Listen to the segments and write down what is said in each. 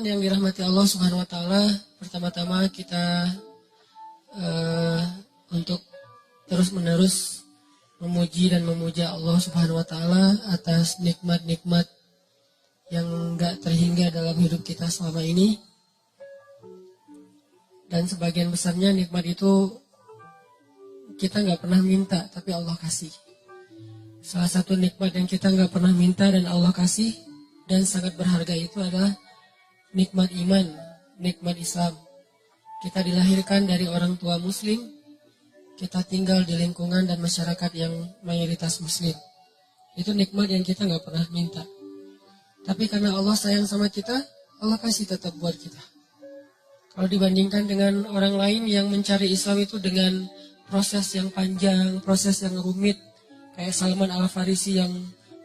yang dirahmati Allah Subhanahu wa taala, pertama-tama kita untuk terus-menerus memuji dan memuja Allah Subhanahu wa taala atas nikmat-nikmat yang enggak terhingga dalam hidup kita selama ini. Dan sebagian besarnya nikmat itu kita enggak pernah minta, tapi Allah kasih. Salah satu nikmat yang kita enggak pernah minta dan Allah kasih dan sangat berharga itu adalah nikmat iman, nikmat Islam. Kita dilahirkan dari orang tua muslim, kita tinggal di lingkungan dan masyarakat yang mayoritas muslim. Itu nikmat yang kita nggak pernah minta. Tapi karena Allah sayang sama kita, Allah kasih tetap buat kita. Kalau dibandingkan dengan orang lain yang mencari Islam itu dengan proses yang panjang, proses yang rumit, kayak Salman Al-Farisi yang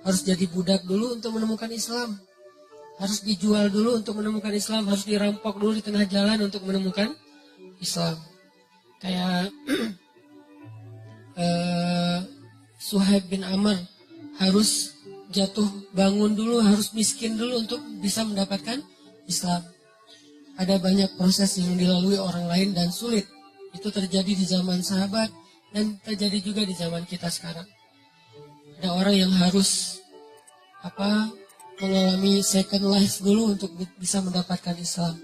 harus jadi budak dulu untuk menemukan Islam. Harus dijual dulu untuk menemukan Islam. Harus dirampok dulu di tengah jalan untuk menemukan Islam. Kayak Suhaib bin Amr harus jatuh bangun dulu, harus miskin dulu untuk bisa mendapatkan Islam. Ada banyak proses yang dilalui orang lain dan sulit. Itu terjadi di zaman sahabat dan terjadi juga di zaman kita sekarang. Ada orang yang harus mengalami second life dulu untuk bisa mendapatkan Islam.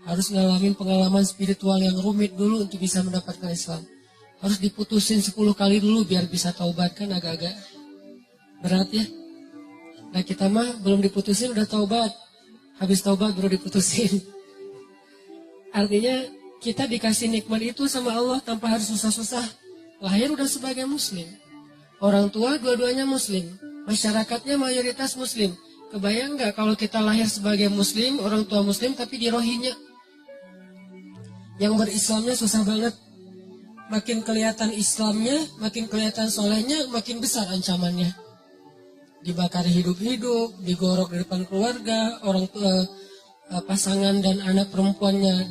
Harus ngalamin pengalaman spiritual yang rumit dulu untuk bisa mendapatkan Islam. Harus diputusin 10 kali dulu biar bisa taubat, kan agak-agak berat ya. Nah kita mah belum diputusin udah taubat. Habis taubat baru diputusin. Artinya kita dikasih nikmat itu sama Allah tanpa harus susah-susah. Lahir udah sebagai muslim. Orang tua dua-duanya muslim. Masyarakatnya mayoritas muslim. Kebayang nggak kalau kita lahir sebagai muslim, orang tua muslim tapi di Rohingya? Yang berislamnya susah banget. Makin kelihatan Islamnya, makin kelihatan solehnya, makin besar ancamannya. Dibakar hidup-hidup, digorok di depan keluarga, orang tua, pasangan dan anak perempuannya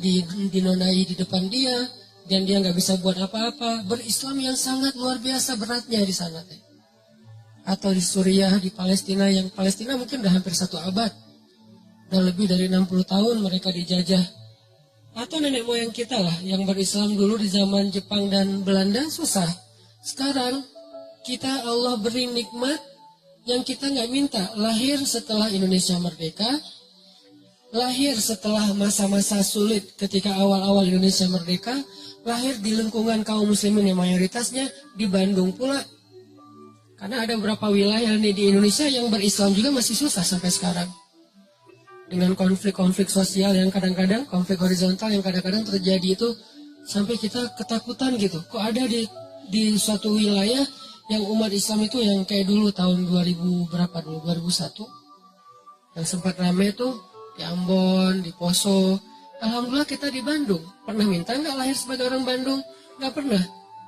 dinonai di depan dia, dan dia nggak bisa buat apa-apa. Berislam yang sangat luar biasa beratnya di sana. Atau di Suriah, di Palestina, yang Palestina mungkin udah hampir 1 abad. Dan lebih dari 60 tahun mereka dijajah. Atau nenek moyang kita lah, yang berislam dulu di zaman Jepang dan Belanda, susah. Sekarang, kita Allah beri nikmat yang kita nggak minta. Lahir setelah Indonesia merdeka, lahir setelah masa-masa sulit ketika awal-awal Indonesia merdeka, lahir di lingkungan kaum muslimin yang mayoritasnya di Bandung pula. Karena ada beberapa wilayah di Indonesia yang berislam juga masih susah sampai sekarang. Dengan konflik-konflik sosial yang kadang-kadang, konflik horizontal yang kadang-kadang terjadi itu, sampai kita ketakutan gitu. Kok ada di suatu wilayah yang umat Islam itu yang kayak dulu tahun 2001, yang sempat rame tuh di Ambon, di Poso. Alhamdulillah kita di Bandung. Pernah minta nggak lahir sebagai orang Bandung? Nggak pernah.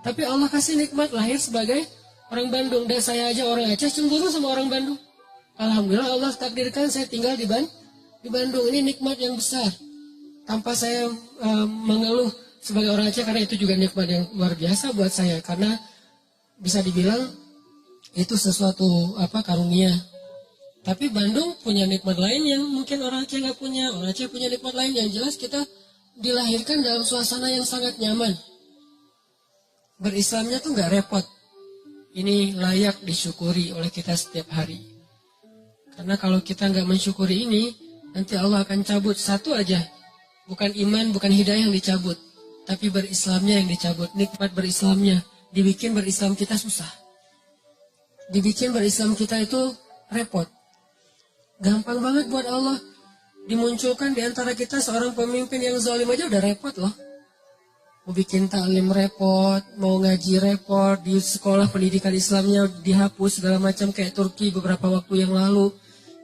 Tapi Allah kasih nikmat lahir sebagai orang Bandung. Dan saya aja orang Aceh cemburu sama orang Bandung. Alhamdulillah Allah takdirkan saya tinggal di Bandung. Ini nikmat yang besar. Tanpa saya mengeluh sebagai orang Aceh, karena itu juga nikmat yang luar biasa buat saya. Karena bisa dibilang itu sesuatu karunia. Tapi Bandung punya nikmat lain yang mungkin orang Aceh nggak punya. Orang Aceh punya nikmat lain yang jelas kita dilahirkan dalam suasana yang sangat nyaman. Berislamnya tuh nggak repot. Ini layak disyukuri oleh kita setiap hari. Karena kalau kita nggak mensyukuri ini, nanti Allah akan cabut satu aja. Bukan iman, bukan hidayah yang dicabut. Tapi berislamnya yang dicabut. Nikmat berislamnya. Dibikin berislam kita susah. Dibikin berislam kita itu repot. Gampang banget buat Allah. Dimunculkan di antara kita seorang pemimpin yang zalim aja udah repot loh. Mau bikin taklim repot, mau ngaji repot, di sekolah pendidikan Islamnya dihapus segala macam kayak Turki beberapa waktu yang lalu.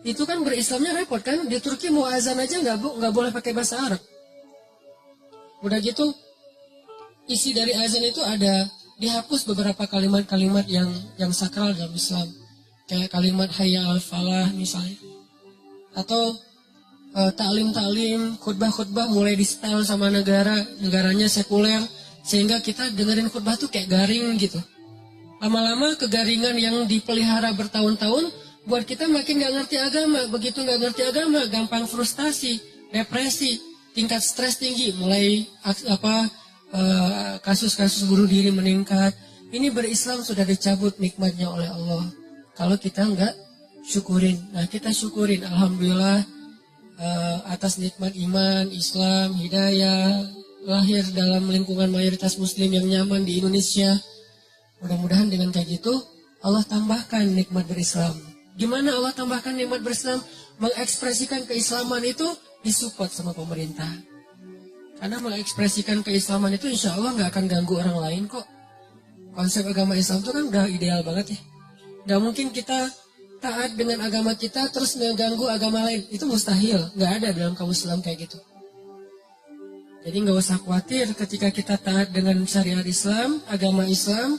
Itu kan berislamnya repot kan? Di Turki mau azan aja nggak boleh pakai bahasa Arab. Udah gitu, isi dari azan itu ada dihapus beberapa kalimat-kalimat yang sakral dalam Islam. Kayak kalimat hayya al-falah misalnya. Atau taklim-taklim, khutbah-khutbah mulai di-style sama negaranya sekuler, sehingga kita dengerin khutbah tuh kayak garing gitu. Lama-lama kegaringan yang dipelihara bertahun-tahun buat kita makin nggak ngerti agama. Begitu nggak ngerti agama, gampang frustasi, depresi, tingkat stres tinggi, mulai kasus-kasus bunuh diri meningkat. Ini berislam sudah dicabut nikmatnya oleh Allah. Kalau kita enggak syukurin, nah kita syukurin, alhamdulillah atas nikmat iman, Islam, hidayah, lahir dalam lingkungan mayoritas Muslim yang nyaman di Indonesia. Mudah-mudahan dengan kayak gitu Allah tambahkan nikmat berislam. Gimana Allah tambahkan nikmat berislam? Mengekspresikan keislaman itu disupport sama pemerintah. Karena mengekspresikan keislaman itu insya Allah nggak akan ganggu orang lain kok. Konsep agama Islam itu kan udah ideal banget ya. Nggak mungkin kita taat dengan agama kita terus ngeganggu agama lain. Itu mustahil. Nggak ada dalam kamus Islam kayak gitu. Jadi nggak usah khawatir ketika kita taat dengan syariat Islam, agama Islam.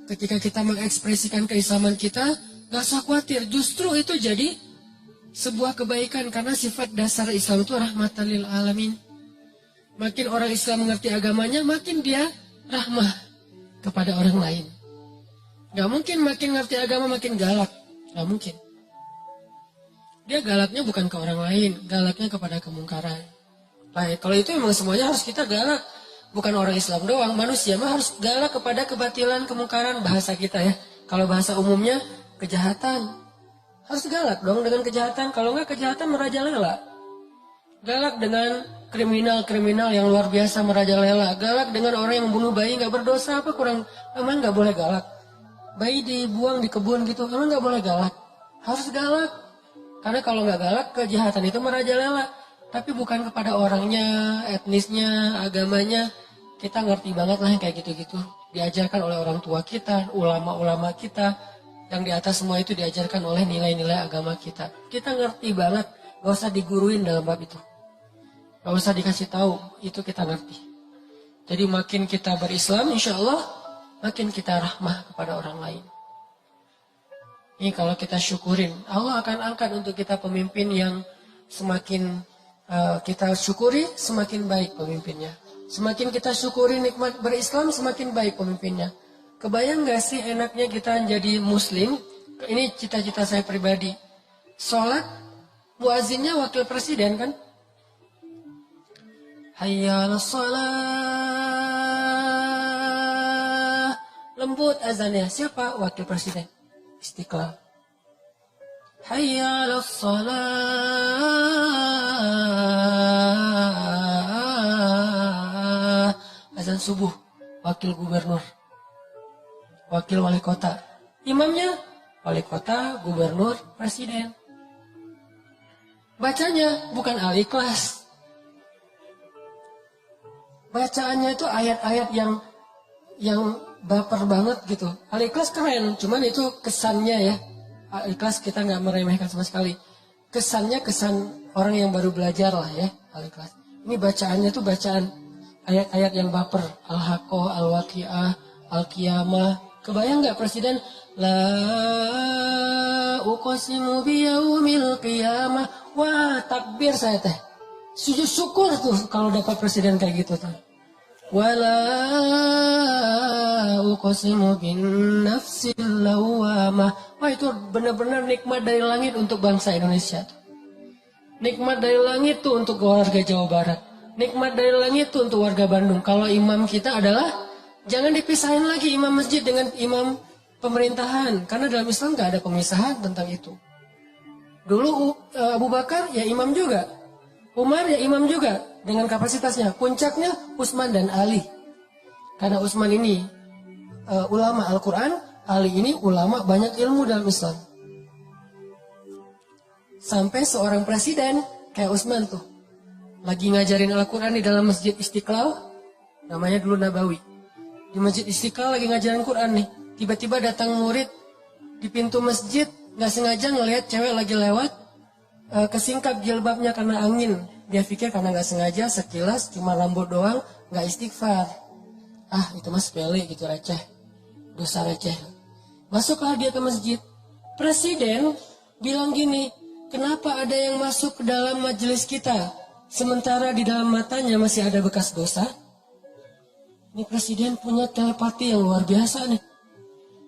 Ketika kita mengekspresikan keislaman kita, nggak usah khawatir. Justru itu jadi sebuah kebaikan. Karena sifat dasar Islam itu rahmatan lil alamin. Makin orang Islam mengerti agamanya, makin dia rahmah kepada orang lain. Gak mungkin makin ngerti agama makin galak. Gak mungkin. Dia galaknya bukan ke orang lain, galaknya kepada kemungkaran. Baik, kalau itu memang semuanya harus kita galak. Bukan orang Islam doang, manusia mah harus galak kepada kebatilan, kemungkaran, bahasa kita ya. Kalau bahasa umumnya, kejahatan. Harus galak dong dengan kejahatan. Kalau enggak kejahatan merajalela. Galak dengan kriminal-kriminal yang luar biasa merajalela. Galak dengan orang yang membunuh bayi nggak berdosa apa kurang. Emang nggak boleh galak. Bayi dibuang di kebun gitu. Emang nggak boleh galak. Harus galak. Karena kalau nggak galak kejahatan itu merajalela. Tapi bukan kepada orangnya, etnisnya, agamanya. Kita ngerti banget lah yang kayak gitu-gitu. Diajarkan oleh orang tua kita, ulama-ulama kita. Yang di atas semua itu diajarkan oleh nilai-nilai agama kita. Kita ngerti banget. Gak usah diguruin dalam bab itu. Gak usah dikasih tahu, itu kita ngerti. Jadi makin kita berislam, insya Allah, makin kita rahmah kepada orang lain. Ini kalau kita syukurin, Allah akan angkat untuk kita pemimpin yang semakin kita syukuri, semakin baik pemimpinnya. Semakin kita syukuri nikmat berislam, semakin baik pemimpinnya. Kebayang gak sih enaknya kita jadi muslim? Ini cita-cita saya pribadi. Sholat, muazinnya wakil presiden kan? Hayya 'alas shalah. Lembut azannya. Siapa? Wakil presiden. Istiqlal. Hayya 'alas shalah. Azan subuh. Wakil gubernur. Wakil wali kota. Imamnya wali kota, gubernur, presiden. Bacanya bukan Al-Ikhlas. Bacaannya itu ayat-ayat yang baper banget gitu. Al-Ikhlas keren, cuman itu kesannya ya. Al-Ikhlas kita nggak meremehkan sama sekali. Kesannya kesan orang yang baru belajar lah ya, Al-Ikhlas. Ini bacaannya tuh bacaan ayat-ayat yang baper. Al-Haqqah, Al-Waqi'ah, Al-Qiyamah. Kebayang nggak presiden? La uqsimu biyaumil qiyamah. Wah, takbir saya teh. Sujud syukur tuh kalau dapat presiden kayak gitu tuh. Wala uqsimu bin nafsil lawamah. Wah, itu benar-benar nikmat dari langit untuk bangsa Indonesia tuh. Nikmat dari langit tuh untuk warga Jawa Barat. Nikmat dari langit tuh untuk warga Bandung. Kalau imam kita adalah jangan dipisahin lagi imam masjid dengan imam pemerintahan. Karena dalam Islam gak ada pemisahan tentang itu. Dulu Abu Bakar ya imam juga. Umar ya imam juga. Dengan kapasitasnya. Puncaknya Utsman dan Ali. Karena Utsman ini ulama Al-Quran. Ali ini ulama banyak ilmu dalam Islam. Sampai seorang presiden kayak Utsman tuh. Lagi ngajarin Al-Quran di dalam Masjid Istiqlal. Namanya dulu Nabawi. Di Masjid Istiqlal lagi ngajarin Quran nih. Tiba-tiba datang murid di pintu masjid. Gak sengaja ngelihat cewek lagi lewat. Kesingkap jilbabnya karena angin. Dia pikir karena gak sengaja sekilas cuma rambut doang. Gak istighfar. Ah itu mas sepele gitu receh. Dosa receh. Masuklah dia ke masjid. Presiden bilang gini. Kenapa ada yang masuk ke dalam majelis kita? Sementara di dalam matanya masih ada bekas dosa. Ini presiden punya telepati yang luar biasa nih.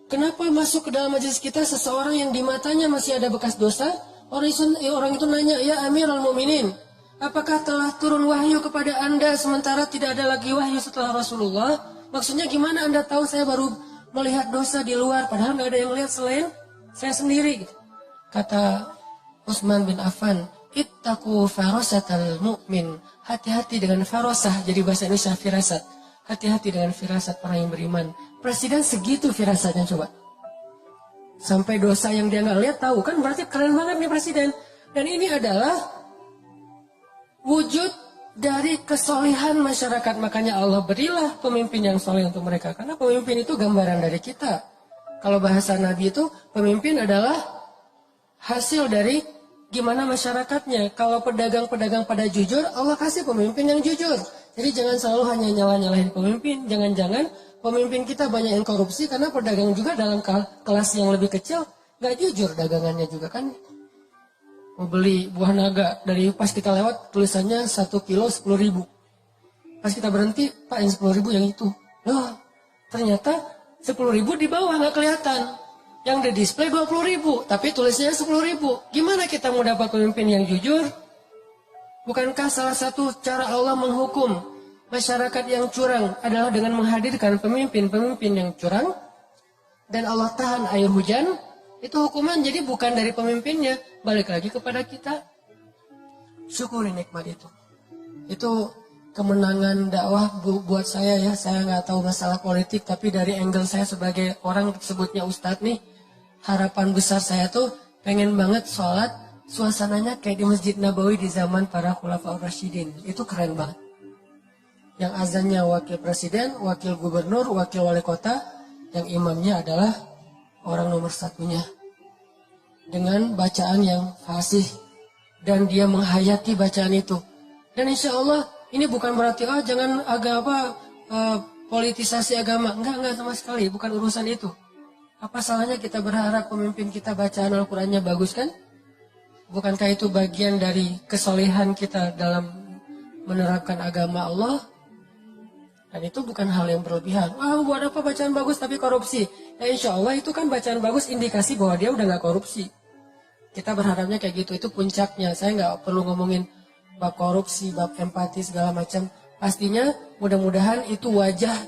Kenapa masuk ke dalam majelis kita seseorang yang di matanya masih ada bekas dosa? Orang itu nanya, ya Amirul Mukminin, Apakah telah turun wahyu kepada Anda sementara tidak ada lagi wahyu setelah Rasulullah? Maksudnya gimana Anda tahu saya baru melihat dosa di luar padahal nggak ada yang lihat selain saya sendiri? Kata Utsman bin Affan, ittaqu farasatal mu'min. Hati-hati dengan farasah, jadi bahasa Indonesia firasat. Hati-hati dengan firasat orang yang beriman. Presiden segitu firasatnya coba. Sampai dosa yang dia nggak lihat tahu, kan berarti keren banget nih presiden. Dan ini adalah wujud dari kesolehan masyarakat. Makanya Allah berilah pemimpin yang soleh untuk mereka. Karena pemimpin itu gambaran dari kita. Kalau bahasa Nabi itu, pemimpin adalah hasil dari gimana masyarakatnya. Kalau pedagang-pedagang pada jujur, Allah kasih pemimpin yang jujur. Jadi jangan selalu hanya nyalahin pemimpin. Jangan-jangan pemimpin kita banyak yang korupsi karena pedagang juga dalam kelas yang lebih kecil nggak jujur dagangannya juga kan. Mau beli buah naga, dari pas kita lewat tulisannya 1 kilo 10.000. Pas kita berhenti, Pak yang 10.000 yang itu. Loh, ternyata 10.000 di bawah nggak kelihatan. Yang di display 20.000, tapi tulisnya 10.000. Gimana kita mau dapat pemimpin yang jujur? Bukankah salah satu cara Allah menghukum masyarakat yang curang adalah dengan menghadirkan pemimpin-pemimpin yang curang? Dan Allah tahan air hujan? Itu hukuman, jadi bukan dari pemimpinnya, balik lagi kepada kita. Syukuri nikmat itu. Itu kemenangan dakwah buat saya ya. Saya nggak tahu masalah politik, tapi dari angle saya sebagai orang sebutnya ustadz nih, harapan besar saya tuh pengen banget sholat suasananya kayak di Masjid Nabawi di zaman para Khulafaur Rasyidin. Itu keren banget. Yang azannya wakil presiden, wakil gubernur, wakil wali kota, yang imamnya adalah orang nomor satunya. Dengan bacaan yang fasih. Dan dia menghayati bacaan itu. Dan insya Allah ini bukan berarti jangan politisasi agama. Enggak sama sekali. Bukan urusan itu. Apa salahnya kita berharap pemimpin kita bacaan Al-Qurannya bagus kan? Bukankah itu bagian dari kesolehan kita dalam menerapkan agama Allah? Dan itu bukan hal yang berlebihan. Buat apa bacaan bagus tapi korupsi? Ya insya Allah itu kan bacaan bagus indikasi bahwa dia udah gak korupsi. Kita berharapnya kayak gitu, itu puncaknya. Saya gak perlu ngomongin bab korupsi, bab empati, segala macam. Pastinya mudah-mudahan itu wajah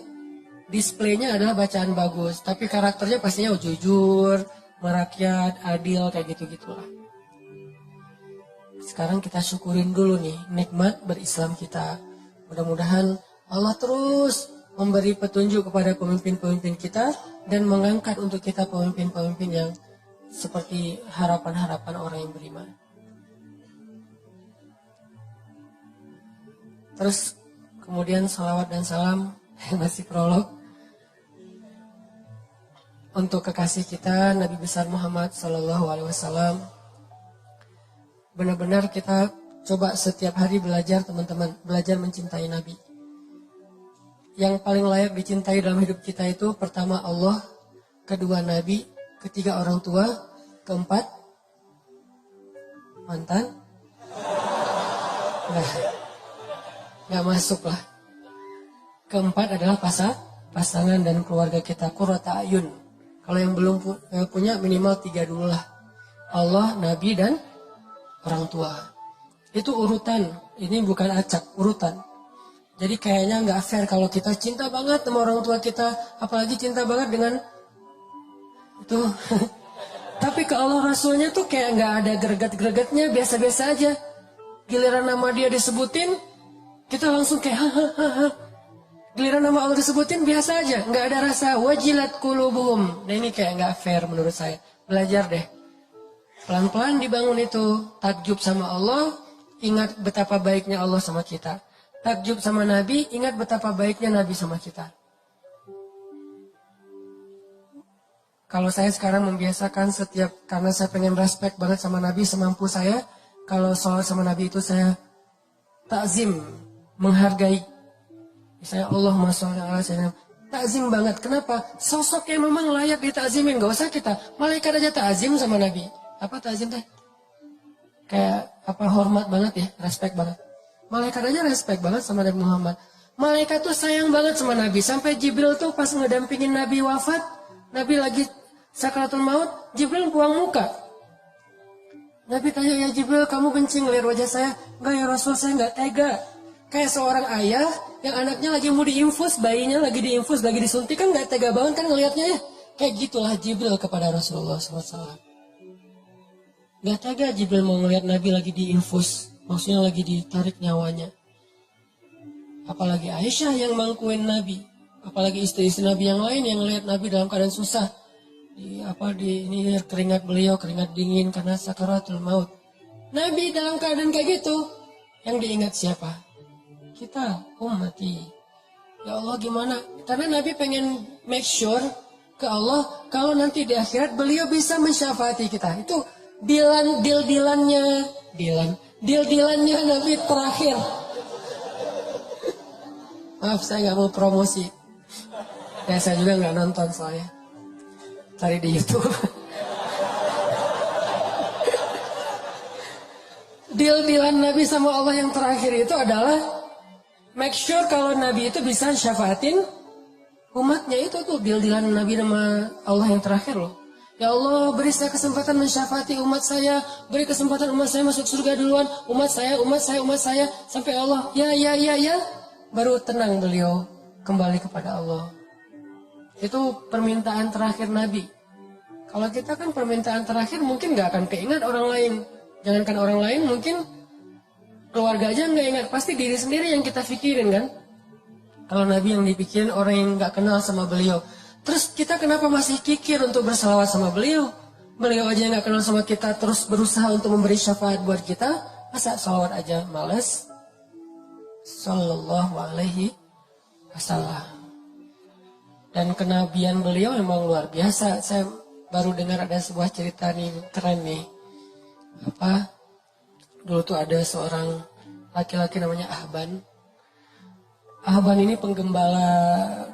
displaynya adalah bacaan bagus. Tapi karakternya pastinya jujur, merakyat, adil, kayak gitu-gitulah. Sekarang kita syukurin dulu nih nikmat berislam kita. Mudah-mudahan Allah terus memberi petunjuk kepada pemimpin-pemimpin kita dan mengangkat untuk kita pemimpin-pemimpin yang seperti harapan-harapan orang yang beriman. Terus kemudian salawat dan salam masih prolog untuk kekasih kita Nabi besar Muhammad SAW. Benar-benar kita coba setiap hari belajar teman-teman, belajar mencintai Nabi. Yang paling layak dicintai dalam hidup kita itu pertama Allah, kedua Nabi, ketiga orang tua, keempat mantan. Nggak masuk lah. Keempat adalah pasangan dan keluarga kita, qurrata ayun. Kalau yang belum punya minimal 3 dulu lah. Allah, Nabi, dan orang tua. Itu urutan, ini bukan acak, urutan. Jadi kayaknya nggak fair kalau kita cinta banget sama orang tua kita, apalagi cinta banget dengan itu. Tapi ke Allah Rasulnya tuh kayak nggak ada greget-gregetnya, biasa-biasa aja. Giliran nama dia disebutin, kita langsung kayak Giliran nama Allah disebutin biasa aja, nggak ada rasa wajilat qulubuhum. Nah ini kayak nggak fair menurut saya. Belajar deh, pelan-pelan dibangun itu takjub sama Allah, ingat betapa baiknya Allah sama kita. Takjub sama Nabi, ingat betapa baiknya Nabi sama kita. Kalau saya sekarang membiasakan setiap, karena saya pengen respect banget sama Nabi semampu saya, kalau sholat sama Nabi itu saya takzim, menghargai. Misalnya Allahumma sholli ala sayyidina, takzim banget. Kenapa? Sosoknya memang layak ditakzimin, gak usah kita. Malaikat aja takzim sama Nabi. Apa takzim teh? Kayak apa, hormat banget ya, respect banget. Malaikat aja respect banget sama Nabi Muhammad. Malaikat tuh sayang banget sama Nabi. Sampai Jibril tuh pas ngedampingin Nabi wafat, Nabi lagi sakaratul maut, Jibril buang muka. Nabi tanya, ya Jibril, kamu benci ngeliat wajah saya? Enggak ya Rasul, saya enggak tega. Kayak seorang ayah yang anaknya lagi mau diinfus, bayinya lagi diinfus, lagi disuntik, kan enggak tega banget kan ngelihatnya ya. Kayak gitulah Jibril kepada Rasulullah SAW. Enggak tega Jibril mau ngelihat Nabi lagi diinfus, maksudnya lagi ditarik nyawanya. Apalagi Aisyah yang mangkuin Nabi, apalagi istri-istri Nabi yang lain yang ngelihat Nabi dalam keadaan susah. Ini keringat beliau, keringat dingin karena sakaratul maut. Nabi dalam keadaan kayak gitu, yang diingat siapa? Kita, ummati. Ya Allah gimana? Karena Nabi pengen make sure ke Allah, kalau nanti di akhirat beliau bisa mensyafaati kita. Itu deal-dealannya Nabi terakhir. Maaf, saya nggak mau promosi. Ya, saya juga nggak nonton soalnya. Cari di YouTube. Deal-dealan Nabi sama Allah yang terakhir itu adalah make sure kalau Nabi itu bisa syafaatin umatnya. Itu tuh deal-dealan Nabi sama Allah yang terakhir loh. Ya Allah, beri saya kesempatan mensyafaati umat saya, beri kesempatan umat saya masuk surga duluan, umat saya, sampai Allah ya, baru tenang beliau kembali kepada Allah. Itu permintaan terakhir Nabi. Kalau kita kan permintaan terakhir mungkin gak akan keingat orang lain. Jangankan orang lain, mungkin keluarga aja gak ingat. Pasti diri sendiri yang kita pikirin kan. Kalau Nabi yang dipikirin orang yang gak kenal sama beliau. Terus kita kenapa masih kikir untuk bersalawat sama beliau? Beliau aja yang gak kenal sama kita terus berusaha untuk memberi syafaat buat kita. Masa salawat aja males? Sallallahu alaihi wasallam. Dan kenabian beliau memang luar biasa. Saya baru dengar ada sebuah cerita nih, keren nih. Dulu tuh ada seorang laki-laki namanya Ahban. Ahban ini penggembala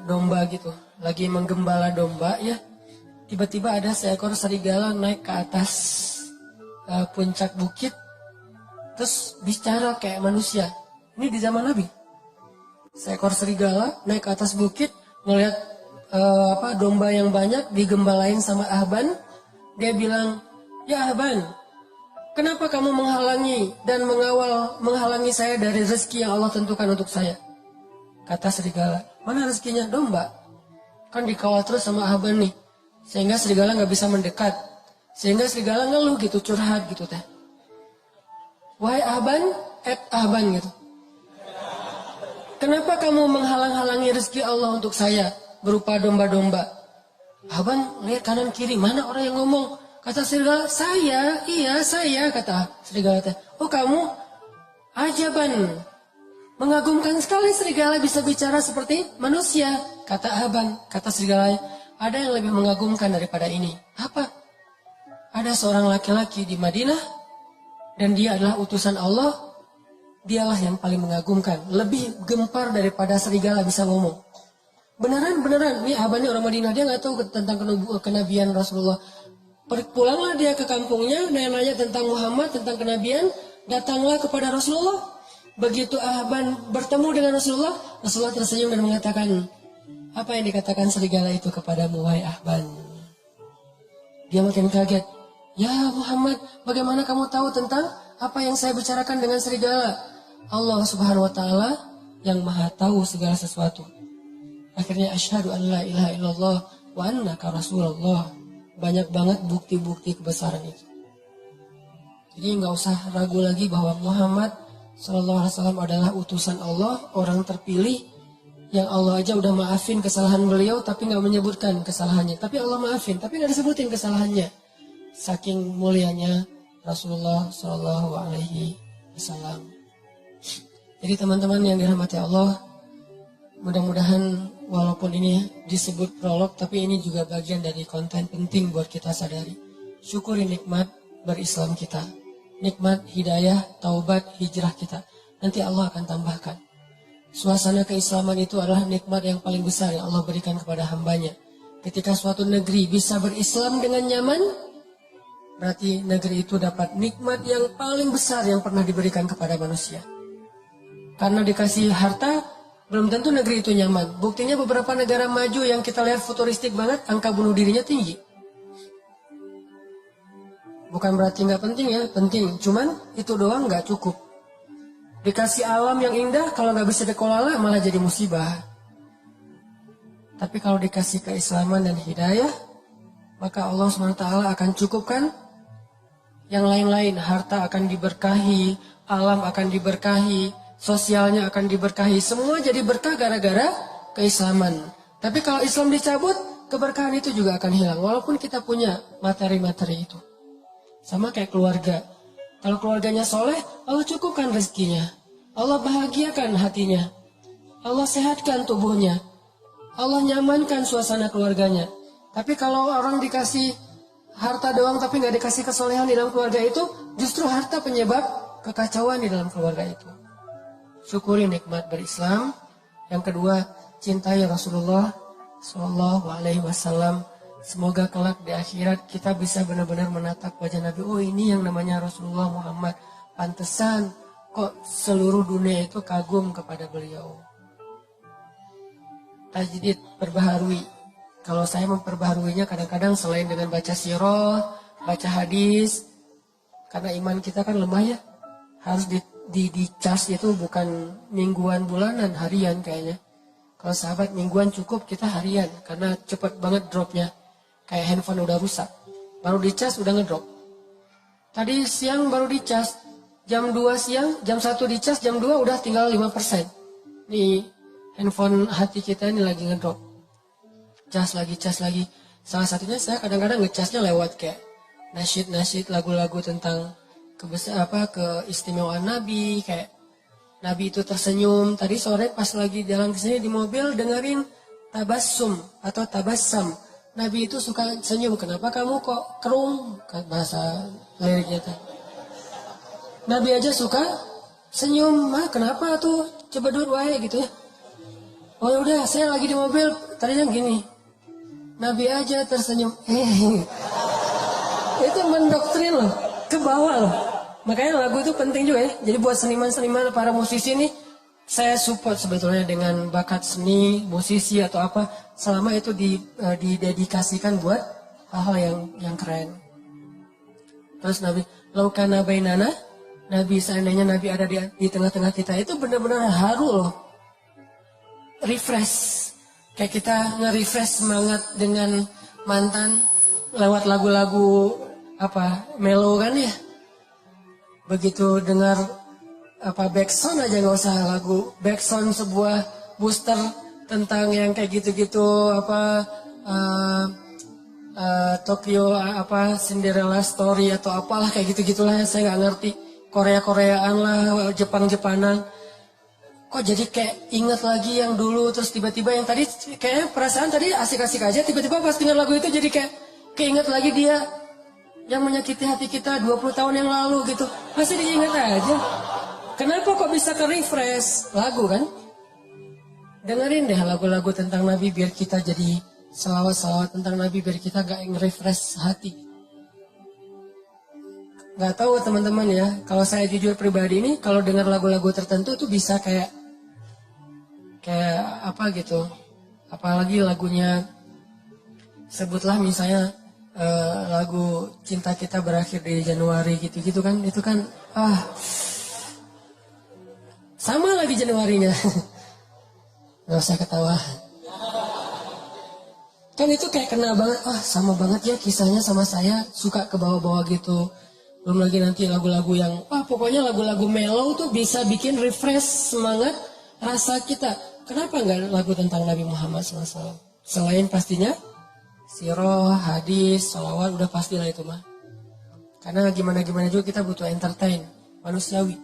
domba gitu. Lagi menggembala domba ya. Tiba-tiba ada seekor serigala naik ke atas puncak bukit. Terus bicara kayak manusia. Ini di zaman Nabi. Seekor serigala naik ke atas bukit, ngelihat domba yang banyak digembalain sama Ahban. Dia bilang, ya Ahban, kenapa kamu menghalangi dan menghalangi saya dari rezeki yang Allah tentukan untuk saya? Kata serigala, mana rezekinya? Domba. Kan dikawal terus sama Ahban nih, sehingga serigala nggak bisa mendekat. Sehingga serigala ngeluh gitu, curhat gitu teh. Wahai Ahban, Ahban gitu. Kenapa kamu menghalang-halangi rezeki Allah untuk saya? Berupa domba-domba. Ahban lihat kanan kiri, mana orang yang ngomong? Kata serigala, saya, kata serigala teh. Oh kamu, ajaban. Mengagumkan sekali serigala bisa bicara seperti manusia. Kata Ahban, kata serigala, ada yang lebih mengagumkan daripada ini. Apa? Ada seorang laki-laki di Madinah, dan dia adalah utusan Allah. Dialah yang paling mengagumkan. Lebih gempar daripada serigala bisa ngomong. Beneran. Ini Ahban orang Madinah, dia nggak tahu tentang kenabian Rasulullah. Pulanglah dia ke kampungnya, nanya tentang Muhammad, tentang kenabian. Datanglah kepada Rasulullah. Begitu Ahban bertemu dengan Rasulullah, Rasulullah tersenyum dan mengatakan, apa yang dikatakan serigala itu kepadamu, wahai Ahban? Dia makin kaget. Ya Muhammad, bagaimana kamu tahu tentang apa yang saya bicarakan dengan serigala? Allah Subhanahu wa Ta'ala yang Maha tahu segala sesuatu. Akhirnya asyhadu an la ilaha illallah wa annaka rasulullah. Banyak banget bukti-bukti kebesaran itu. Jadi nggak usah ragu lagi bahwa Muhammad sallallahu alaihi wasallam adalah utusan Allah, orang terpilih yang Allah aja udah maafin kesalahan beliau tapi nggak menyebutkan kesalahannya. Tapi Allah maafin, tapi nggak disebutin kesalahannya. Saking mulianya Rasulullah sallallahu alaihi wasallam. Jadi teman-teman yang dirahmati Allah, mudah-mudahan walaupun ini disebut prolog, tapi ini juga bagian dari konten penting buat kita sadari. Syukuri nikmat berislam kita. Nikmat hidayah, taubat, hijrah kita. Nanti Allah akan tambahkan. Suasana keislaman itu adalah nikmat yang paling besar yang Allah berikan kepada hambanya. Ketika suatu negeri bisa berislam dengan nyaman, berarti negeri itu dapat nikmat yang paling besar yang pernah diberikan kepada manusia. Karena dikasih harta, belum tentu negeri itu nyaman. Buktinya beberapa negara maju yang kita lihat futuristik banget, angka bunuh dirinya tinggi. Bukan berarti nggak penting ya, penting. Cuman itu doang nggak cukup. Dikasih alam yang indah, kalau nggak bisa dikelola malah jadi musibah. Tapi kalau dikasih keislaman dan hidayah, maka Allah SWT akan cukupkan yang lain-lain. Harta akan diberkahi, alam akan diberkahi, sosialnya akan diberkahi. Semua jadi berkah gara-gara keislaman. Tapi kalau Islam dicabut, keberkahan itu juga akan hilang. Walaupun kita punya materi-materi itu. Sama kayak keluarga. Kalau keluarganya soleh, Allah cukupkan rezekinya. Allah bahagiakan hatinya. Allah sehatkan tubuhnya. Allah nyamankan suasana keluarganya. Tapi kalau orang dikasih harta doang tapi nggak dikasih kesolehan di dalam keluarga itu, justru harta penyebab kekacauan di dalam keluarga itu. Syukuri nikmat berislam. Yang kedua, cintai Rasulullah Sallallahu Alaihi Wasallam. Semoga kelak di akhirat kita bisa benar-benar menatap wajah Nabi. Oh, ini yang namanya Rasulullah Muhammad. Pantesan kok seluruh dunia itu kagum kepada beliau. Tajdid, perbaharui. Kalau saya memperbaharuinya kadang-kadang selain dengan baca sirah, baca hadis, karena iman kita kan lemah ya, harus dicas itu bukan mingguan, bulanan, harian kayaknya. Kalau sahabat mingguan cukup, kita harian karena cepat banget dropnya. Kayak handphone udah rusak, baru dicas udah ngedrop. Tadi siang baru dicas, jam 2 siang, jam 1 dicas, jam 2 udah tinggal 5%. Nih handphone hati kita ini lagi ngedrop. Cas lagi. Salah satunya saya kadang-kadang ngecasnya lewat kayak nasyid-nasyid, lagu-lagu tentang keistimewaan Nabi, kayak Nabi itu tersenyum. Tadi sore pas lagi jalan ke sini di mobil dengerin tabassum atau tabassam. Nabi itu suka senyum. Kenapa kamu kok kerung? Bahasa liriknya tuh. Nabi aja suka senyum. Kenapa tuh? Coba dulu wae gitu ya. Oh udah, saya lagi di mobil. Tadinya gini. Nabi aja tersenyum. Itu mendoktrin loh. Ke bawah loh. Makanya lagu itu penting juga ya. Jadi buat seniman-seniman, para musisi nih, saya support sebetulnya dengan bakat seni, musisi atau apa. Selama itu didedikasikan buat hal-hal yang keren. Terus Nabi, laukana bainana, Nabi seandainya Nabi ada di tengah-tengah kita, itu benar-benar haru loh. Refresh. Kayak kita nge-refresh semangat dengan mantan lewat lagu-lagu melo kan ya. Begitu dengar backsound aja, nggak usah lagu backsound sebuah booster tentang yang kayak gitu-gitu Tokyo Cinderella Story atau apalah kayak gitu-gitulah, saya nggak ngerti. Korea-Koreaan lah, Jepang-Jepanan. Kok jadi kayak ingat lagi yang dulu, terus tiba-tiba yang tadi kayak perasaan tadi asik-asik aja, tiba-tiba pas dengar lagu itu jadi kayak keinget lagi dia yang menyakiti hati kita 20 tahun yang lalu gitu. Masih diingat aja. Kenapa kok bisa ke-refresh? Lagu kan? Dengerin deh lagu-lagu tentang Nabi biar kita jadi selawat-selawat tentang Nabi biar kita gak nge-refresh hati. Gak tahu teman-teman ya, kalau saya jujur pribadi ini, kalau dengar lagu-lagu tertentu tuh bisa kayak apa gitu. Apalagi lagunya, sebutlah misalnya lagu Cinta Kita Berakhir di Januari gitu-gitu kan. Itu kan, sama lagi Januarinya. Gak usah ketawa. Kan itu kayak kena banget, sama banget ya kisahnya sama saya, suka ke bawah-bawah gitu. Belum lagi nanti lagu-lagu yang, pokoknya lagu-lagu mellow tuh bisa bikin refresh semangat rasa kita. Kenapa nggak lagu tentang Nabi Muhammad SAW? Selain pastinya, sirah, hadis, sholawat, udah pastilah itu mah. Karena gimana-gimana juga kita butuh entertain, manusiawi.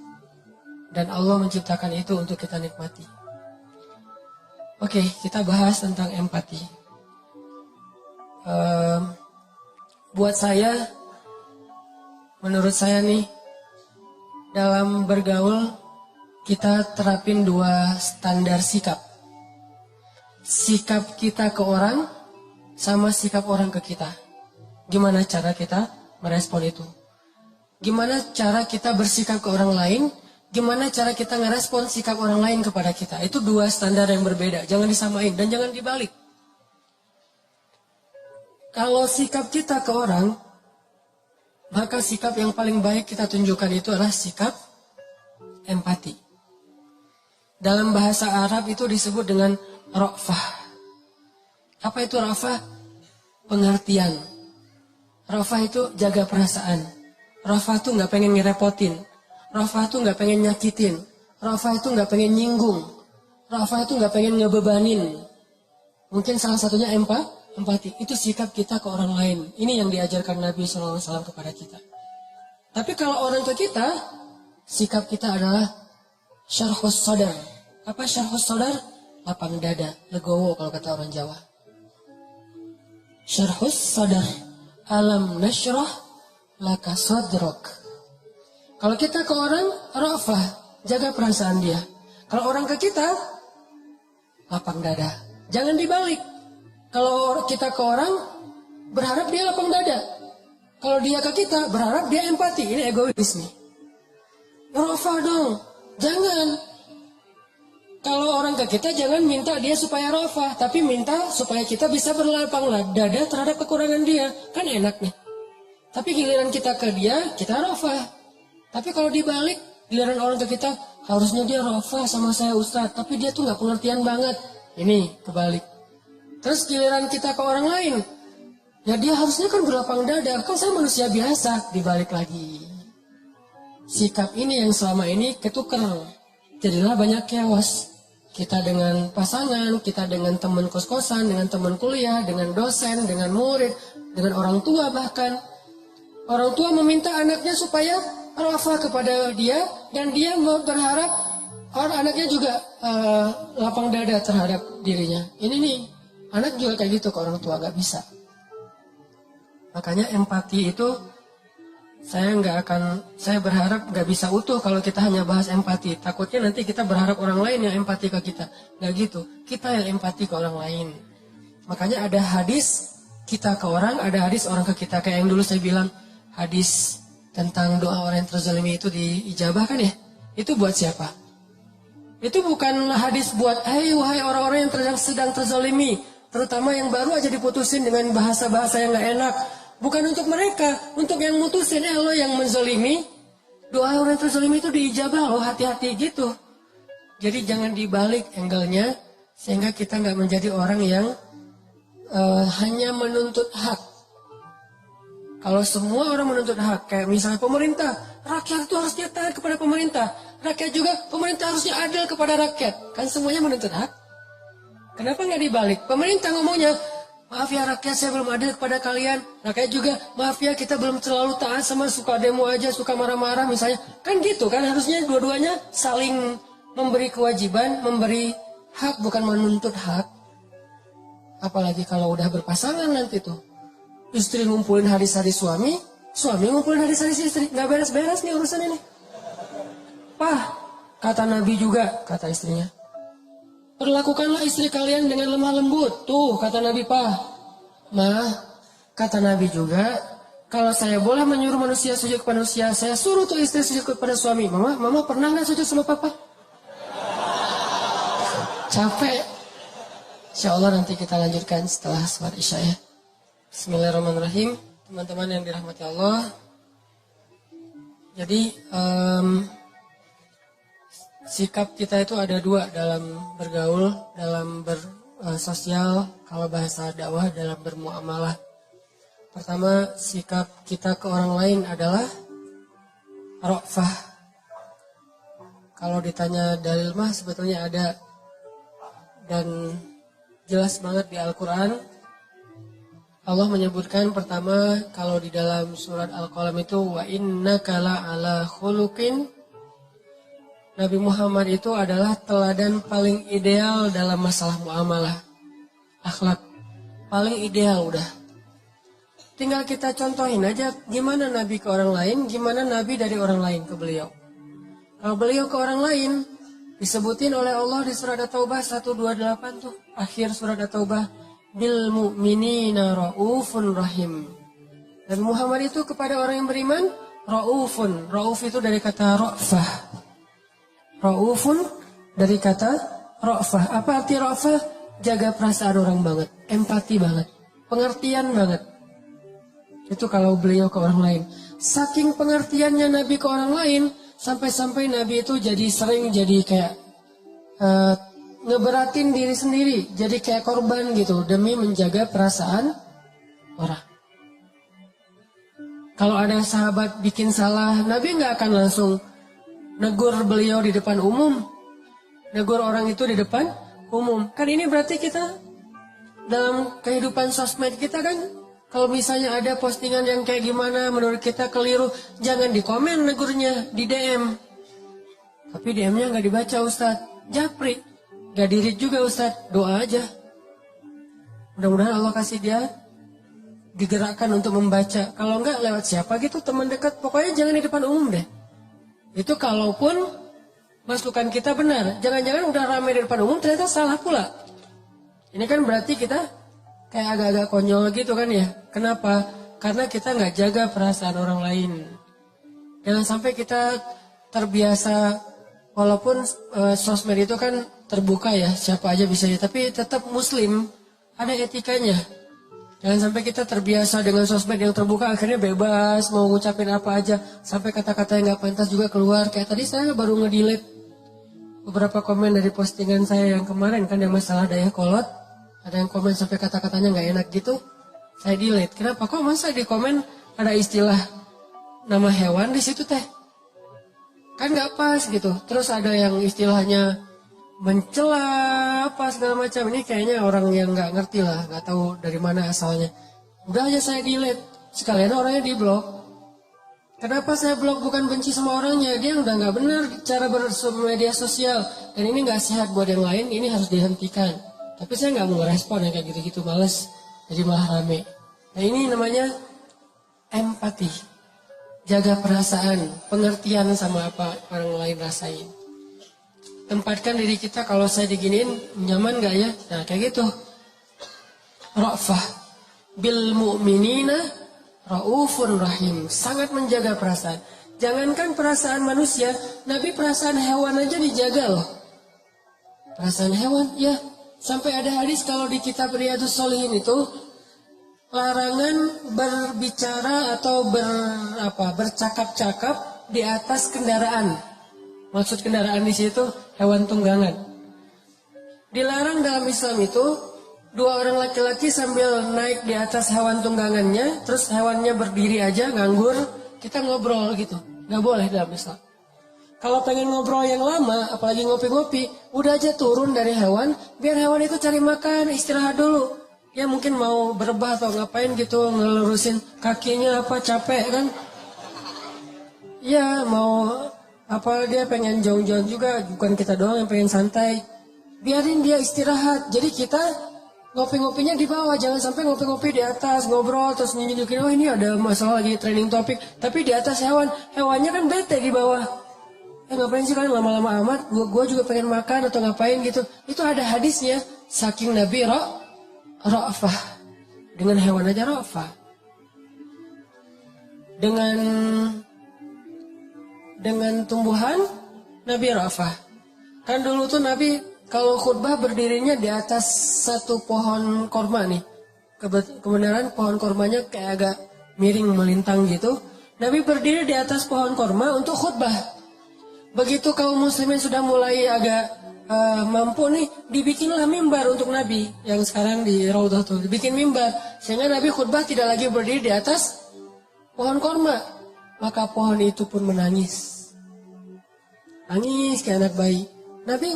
Dan Allah menciptakan itu untuk kita nikmati. Oke, kita bahas tentang empati. Buat saya, menurut saya nih, dalam bergaul, kita terapin 2 standar sikap. Sikap kita ke orang, sama sikap orang ke kita. Gimana cara kita merespon itu? Gimana cara kita bersikap ke orang lain? Gimana cara kita ngerespon sikap orang lain kepada kita? Itu 2 standar yang berbeda. Jangan disamain dan jangan dibalik. Kalau sikap kita ke orang, Maka sikap yang paling baik kita tunjukkan itu adalah sikap empati. Dalam bahasa Arab itu disebut dengan ra'fah. Apa itu ra'fah? Pengertian. Ra'fah itu jaga perasaan. Ra'fah itu nggak pengen ngerepotin. Ra'fah itu nggak pengen nyakitin. Ra'fah itu nggak pengen nyinggung. Ra'fah itu nggak pengen ngebebanin. Mungkin salah satunya empati. Itu sikap kita ke orang lain. Ini yang diajarkan Nabi SAW kepada kita. Tapi kalau orang ke kita, sikap kita adalah syarhus sadar. Apa syarhus sadar? Lapang dada, legowo kalau kata orang Jawa. Syarhus sadar. Alam nasyrah laka sadrak. Kalau kita ke orang, ra'fah, jaga perasaan dia. Kalau orang ke kita, lapang dada. Jangan dibalik. Kalau kita ke orang, berharap dia lapang dada. Kalau dia ke kita, berharap dia empati. Ini egois nih. Ra'fah dong. Jangan. Kalau orang ke kita, jangan minta dia supaya ra'fah. Tapi minta supaya kita bisa berlapang dada terhadap kekurangan dia. Kan enak nih. Tapi giliran kita ke dia, kita ra'fah. Tapi kalau dibalik, giliran orang ke kita, harusnya dia ra'fah sama saya Ustadz. Tapi dia tuh gak pengertian banget. Ini kebalik. Terus giliran kita ke orang lain, ya dia harusnya kan berlapang dada, kan saya manusia biasa, dibalik lagi. Sikap ini yang selama ini ketukar, jadilah banyak chaos. Kita dengan pasangan, kita dengan teman kos-kosan, dengan teman kuliah, dengan dosen, dengan murid, dengan orang tua bahkan. Orang tua meminta anaknya supaya ra'fah kepada dia, dan dia berharap orang anaknya juga lapang dada terhadap dirinya. Ini nih. Anak juga kayak gitu ke orang tua, gak bisa. Makanya empati itu saya berharap gak bisa utuh kalau kita hanya bahas empati. Takutnya nanti kita berharap orang lain yang empati ke kita. Gak gitu, kita yang empati ke orang lain. Makanya ada hadis kita ke orang, ada hadis orang ke kita. Kayak yang dulu saya bilang, hadis tentang doa orang yang terzalimi itu diijabah kan ya? Itu buat siapa? Itu bukan hadis buat, wahai orang-orang yang sedang terzalimi. Terutama yang baru aja diputusin dengan bahasa-bahasa yang gak enak. Bukan untuk mereka, untuk yang mutusin. Lo yang menzolimi, doa orang yang terzolimi itu diijabah lo, hati-hati gitu. Jadi jangan dibalik angle-nya, sehingga kita gak menjadi orang yang hanya menuntut hak. Kalau semua orang menuntut hak, kayak misalnya pemerintah, rakyat itu harusnya taat kepada pemerintah. Rakyat juga, pemerintah harusnya adil kepada rakyat. Kan semuanya menuntut hak. Kenapa nggak dibalik? Pemerintah ngomongnya, maaf ya rakyat saya belum adil kepada kalian. Rakyat juga, maaf ya kita belum terlalu taat sama suka demo aja, suka marah-marah misalnya. Kan gitu kan, harusnya dua-duanya saling memberi kewajiban, memberi hak bukan menuntut hak. Apalagi kalau udah berpasangan nanti tuh. Istri ngumpulin hadis-hadis suami, suami ngumpulin hadis-hadis istri. Nggak beres-beres nih urusan ini. Pah, kata Nabi juga, kata istrinya. Perlakukanlah istri kalian dengan lemah lembut. Tuh, kata Nabi, Pak. Kata Nabi juga, kalau saya boleh menyuruh manusia sujud kepada manusia, saya suruh tuh istri sujud kepada suami. Mama pernah nggak sujud sama papa? Capek. Insya Allah nanti kita lanjutkan setelah sholat isya ya. Bismillahirrahmanirrahim. Teman-teman yang dirahmati Allah. Jadi, sikap kita itu ada dua dalam bergaul, dalam bersosial, kalau bahasa dakwah dalam bermuamalah. Pertama, sikap kita ke orang lain adalah ra'fah. Kalau ditanya dalil mah sebetulnya ada dan jelas banget di Al-Quran. Allah menyebutkan pertama kalau di dalam surat Al-Qalam itu wa innaka la'ala khuluqin. Nabi Muhammad itu adalah teladan paling ideal dalam masalah muamalah. Akhlak. Paling ideal udah. Tinggal kita contohin aja gimana Nabi ke orang lain, gimana Nabi dari orang lain ke beliau. Kalau beliau ke orang lain, disebutin oleh Allah di surat At-Taubah 128 tuh. Akhir surat At-Taubah. Bil mu'minina ra'ufun rahim. Nabi Muhammad itu kepada orang yang beriman, ra'ufun. Ra'uf itu dari kata ra'fah. Ra'ufun dari kata ra'fah. Apa arti ra'fah? Jaga perasaan orang banget. Empati banget. Pengertian banget. Itu kalau beliau ke orang lain. Saking pengertiannya Nabi ke orang lain, sampai-sampai Nabi itu sering jadi kayak ngeberatin diri sendiri, jadi kayak korban gitu demi menjaga perasaan orang. Kalau ada sahabat bikin salah, Nabi nggak akan langsung negur beliau di depan umum, negur orang itu di depan umum. Kan ini berarti kita dalam kehidupan sosmed kita kan, kalau misalnya ada postingan yang kayak gimana menurut kita keliru, jangan di komen negurnya, di DM. Tapi DM-nya nggak dibaca Ustadz, japri, nggak dirit juga Ustadz, doa aja. Mudah-mudahan Allah kasih dia digerakkan untuk membaca. Kalau enggak lewat siapa gitu, teman dekat, pokoknya jangan di depan umum deh. Itu kalaupun masukan kita benar, jangan-jangan udah ramai di depan umum ternyata salah pula. Ini kan berarti kita kayak agak-agak konyol gitu kan ya. Kenapa? Karena kita nggak jaga perasaan orang lain. Jangan sampai kita terbiasa, walaupun sosmed itu kan terbuka ya, siapa aja bisa ya, tapi tetap muslim, ada etikanya. Jangan sampai kita terbiasa dengan sosmed yang terbuka, akhirnya bebas, mau ngucapin apa aja, sampai kata-kata yang gak pantas juga keluar. Kayak tadi saya baru nge-delete beberapa komen dari postingan saya yang kemarin, kan yang masalah daya kolot. Ada yang komen sampai kata-katanya gak enak gitu, saya delete. Kenapa? Kok masa di komen ada istilah nama hewan di situ teh? Kan gak pas gitu. Terus ada yang istilahnya mencela apa segala macam. Ini kayaknya orang yang nggak ngerti lah, nggak tahu dari mana asalnya. Udah aja saya delete, sekalian orangnya di blok. Kenapa saya blok? Bukan benci sama orangnya, dia udah nggak benar cara bermedia sosial, dan ini nggak sehat buat yang lain, ini harus dihentikan. Tapi saya nggak mau ngerespon yang kayak gitu-gitu, males, jadi malah rame. Nah ini namanya empati, jaga perasaan, pengertian sama apa orang lain rasain. Tempatkan diri kita, kalau saya diginiin nyaman gak ya? Nah kayak gitu. Ra'fah bil mu'minina ra'ufun rahim. Sangat menjaga perasaan. Jangankan perasaan manusia, Nabi perasaan hewan aja dijaga loh. Perasaan hewan, ya. Sampai ada hadis kalau di kitab Riyadhus Shalihin itu, larangan berbicara atau bercakap-cakap di atas kendaraan. Maksud kendaraan di situ hewan tunggangan. Dilarang dalam Islam itu dua orang laki-laki sambil naik di atas hewan tunggangannya, terus hewannya berdiri aja nganggur, kita ngobrol gitu. Nggak boleh dalam Islam. Kalau pengen ngobrol yang lama, apalagi ngopi-ngopi, udah aja turun dari hewan, biar hewan itu cari makan, istirahat dulu. Ya mungkin mau berebah atau ngapain gitu, ngelurusin kakinya apa, capek kan. Ya mau apa, dia pengen jauh-jauh juga, bukan kita doang yang pengen santai. Biarin dia istirahat. Jadi kita ngopi-ngopinya di bawah, jangan sampai ngopi-ngopi di atas, ngobrol terus nunjukin, oh ini ada masalah lagi training topik, tapi di atas hewan, hewannya kan bete di bawah. Ngapain sih kan lama-lama amat, gua juga pengen makan atau ngapain gitu. Itu ada hadisnya, saking Nabi ra'fah. Dengan hewan aja ra'fah. Dengan tumbuhan, Nabi ra'fah. Kan dulu tuh Nabi kalau khutbah berdirinya di atas satu pohon korma nih. Kebenaran pohon kormanya kayak agak miring melintang gitu. Nabi berdiri di atas pohon korma untuk khutbah. Begitu kaum muslimin sudah mulai agak mampu nih, dibikinlah mimbar untuk Nabi. Yang sekarang di Raudhah tuh, dibikin mimbar. Sehingga Nabi khutbah tidak lagi berdiri di atas pohon korma. Maka pohon itu pun menangis. Nangis kayak anak bayi. Nabi,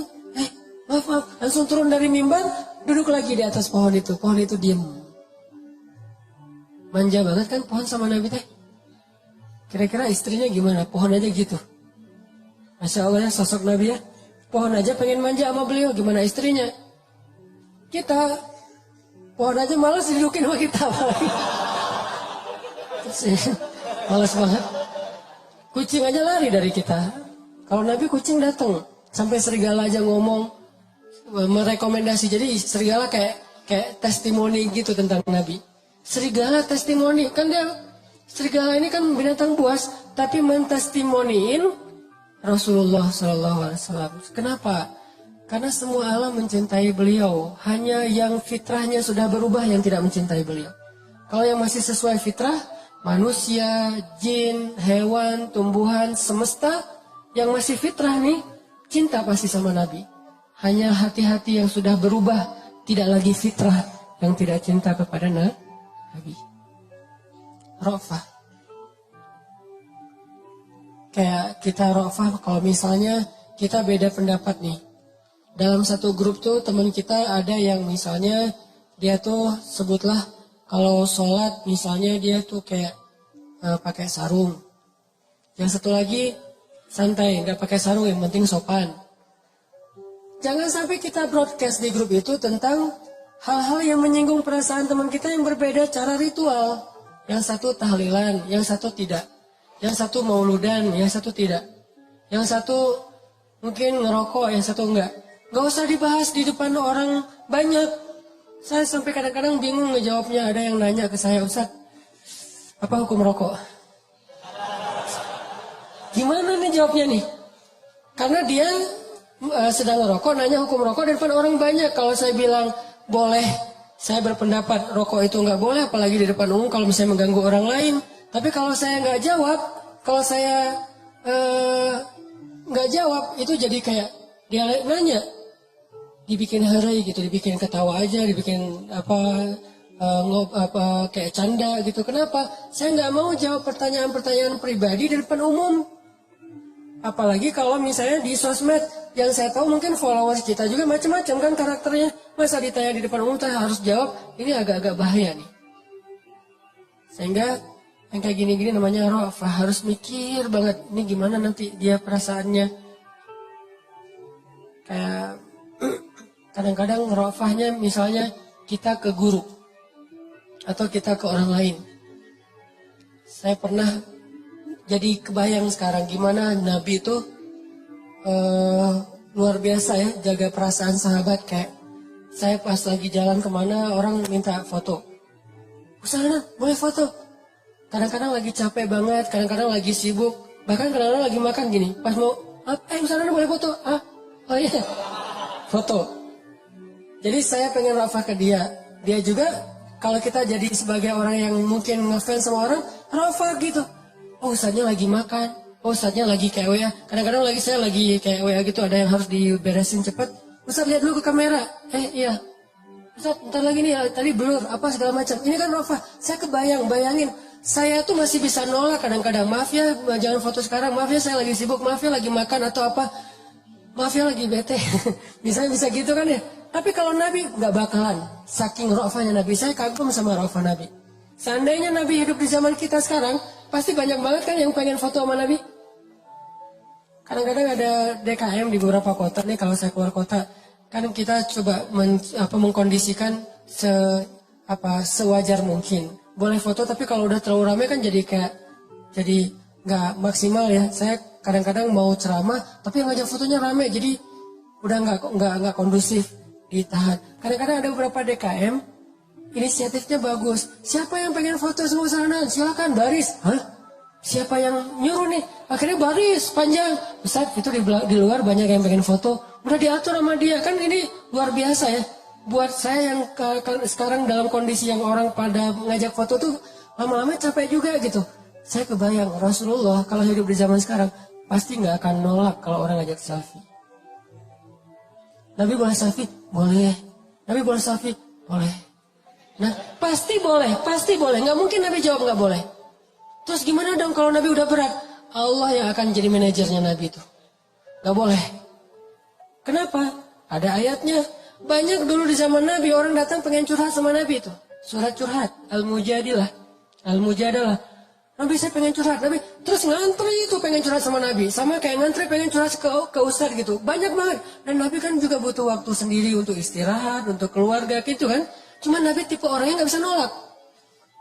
maaf, langsung turun dari mimbar, duduk lagi di atas pohon itu. Pohon itu diam. Manja banget kan pohon sama Nabi teh. Kira-kira istrinya gimana? Pohon aja gitu. Masya Allah ya, sosok Nabi ya. Pohon aja pengen manja sama beliau, gimana istrinya? Kita, pohon aja malas didudukin sama kita. Malas banget. Kucing aja lari dari kita. Kalau Nabi kucing datang, sampai serigala aja ngomong, merekomendasi. Jadi serigala kayak testimoni gitu tentang Nabi. Serigala testimoni, kan dia, serigala ini kan binatang buas, tapi mentestimoniin Rasulullah SAW. Kenapa? Karena semua alam mencintai beliau. Hanya yang fitrahnya sudah berubah yang tidak mencintai beliau. Kalau yang masih sesuai fitrah, manusia, jin, hewan, tumbuhan, semesta yang masih fitrah nih, cinta pasti sama Nabi. Hanya hati-hati yang sudah berubah, tidak lagi fitrah, yang tidak cinta kepada Nabi. Ra'fah. Kayak kita ra'fah kalau misalnya kita beda pendapat nih. Dalam satu grup tuh teman kita ada yang misalnya dia tuh sebutlah kalau sholat misalnya dia tuh kayak pakai sarung. Yang satu lagi santai, nggak pakai sarung, yang penting sopan. Jangan sampai kita broadcast di grup itu tentang hal-hal yang menyinggung perasaan teman kita yang berbeda cara ritual. Yang satu tahlilan, yang satu tidak. Yang satu mauludan, yang satu tidak. Yang satu mungkin ngerokok, yang satu enggak. Gak usah dibahas di depan orang banyak. Saya sampai kadang-kadang bingung ngejawabnya. Ada yang nanya ke saya, Ustaz, apa hukum rokok? Gimana nih jawabnya nih? Karena dia sedang ngerokok, nanya hukum rokok di depan orang banyak. Kalau saya bilang boleh, saya berpendapat rokok itu nggak boleh, apalagi di depan umum kalau misalnya mengganggu orang lain. Tapi kalau saya nggak jawab, kalau saya nggak jawab, itu jadi kayak dia nanya, dibikin hari gitu, dibikin ketawa aja, dibikin kayak canda gitu. Kenapa? Saya nggak mau jawab pertanyaan-pertanyaan pribadi di depan umum. Apalagi kalau misalnya di sosmed, yang saya tahu mungkin followers kita juga macam-macam kan karakternya. Masa ditanya di depan umum, saya harus jawab, ini agak-agak bahaya nih. Sehingga yang kayak gini-gini namanya ra'fah, harus mikir banget, ini gimana nanti dia perasaannya. Kayak kadang-kadang ra'fahnya misalnya kita ke guru atau kita ke orang lain. Saya pernah jadi kebayang sekarang gimana Nabi itu luar biasa ya, jaga perasaan sahabat. Kayak saya pas lagi jalan kemana orang minta foto, Usana boleh foto. Kadang-kadang lagi capek banget, kadang-kadang lagi sibuk, bahkan kadang-kadang lagi makan gini. Pas mau, Usana boleh foto? Oh iya, foto. Jadi saya pengen ra'fah ke dia. Dia juga kalau kita jadi sebagai orang yang mungkin ngefans sama orang, ra'fah gitu. Oh Ustaznya lagi makan, oh Ustaznya lagi kayak WA. Kadang-kadang lagi saya lagi kayak WA gitu, ada yang harus diberesin cepet. Ustaz lihat dulu ke kamera, iya. Ustaz ntar lagi nih, tadi blur, apa segala macam. Ini kan ra'fah, saya bayangin. Saya tuh masih bisa nolak kadang-kadang. Maaf ya, jangan foto sekarang. Maaf ya, saya lagi sibuk. Maaf ya, lagi makan atau apa. Maaf ya, lagi bete. Bisa gitu kan ya. Tapi kalau Nabi nggak bakalan. Saking ra'fahnya Nabi, saya kagum sama ra'fah Nabi. Seandainya Nabi hidup di zaman kita sekarang, pasti banyak banget kan yang pengen foto sama Nabi. Kadang-kadang ada DKM di beberapa kota nih, kalau saya keluar kota, kan kita coba mengkondisikan sewajar mungkin. Boleh foto, tapi kalau udah terlalu ramai kan jadi nggak maksimal ya. Saya kadang-kadang mau ceramah, tapi yang ngajak fotonya ramai, jadi udah nggak kondusif, ditahan. Kadang-kadang ada beberapa DKM, inisiatifnya bagus. Siapa yang pengen foto semua sana? Silakan baris. Siapa yang nyuruh nih? Akhirnya baris panjang. Ustaz, itu di luar banyak yang pengen foto. Udah diatur sama dia. Kan ini luar biasa ya. Buat saya yang sekarang dalam kondisi yang orang pada ngajak foto tuh lama-lama capek juga gitu. Saya kebayang Rasulullah kalau hidup di zaman sekarang pasti nggak akan nolak kalau orang ngajak selfie. Nabi boleh selfie? Boleh. Nabi boleh selfie? Boleh. Nah, pasti boleh. Nggak mungkin Nabi jawab nggak boleh. Terus gimana dong kalau Nabi udah berat? Allah yang akan jadi manajernya Nabi itu. Nggak boleh. Kenapa? Ada ayatnya. Banyak dulu di zaman Nabi orang datang pengen curhat sama Nabi itu. Surat curhat. Al-Mujadilah. Nabi saya pengen curhat. Nabi terus ngantri itu pengen curhat sama Nabi. Sama kayak ngantri pengen curhat ke Ustaz gitu. Banyak banget. Dan Nabi kan juga butuh waktu sendiri untuk istirahat, untuk keluarga gitu kan. Cuma Nabi tipe orangnya nggak bisa nolak.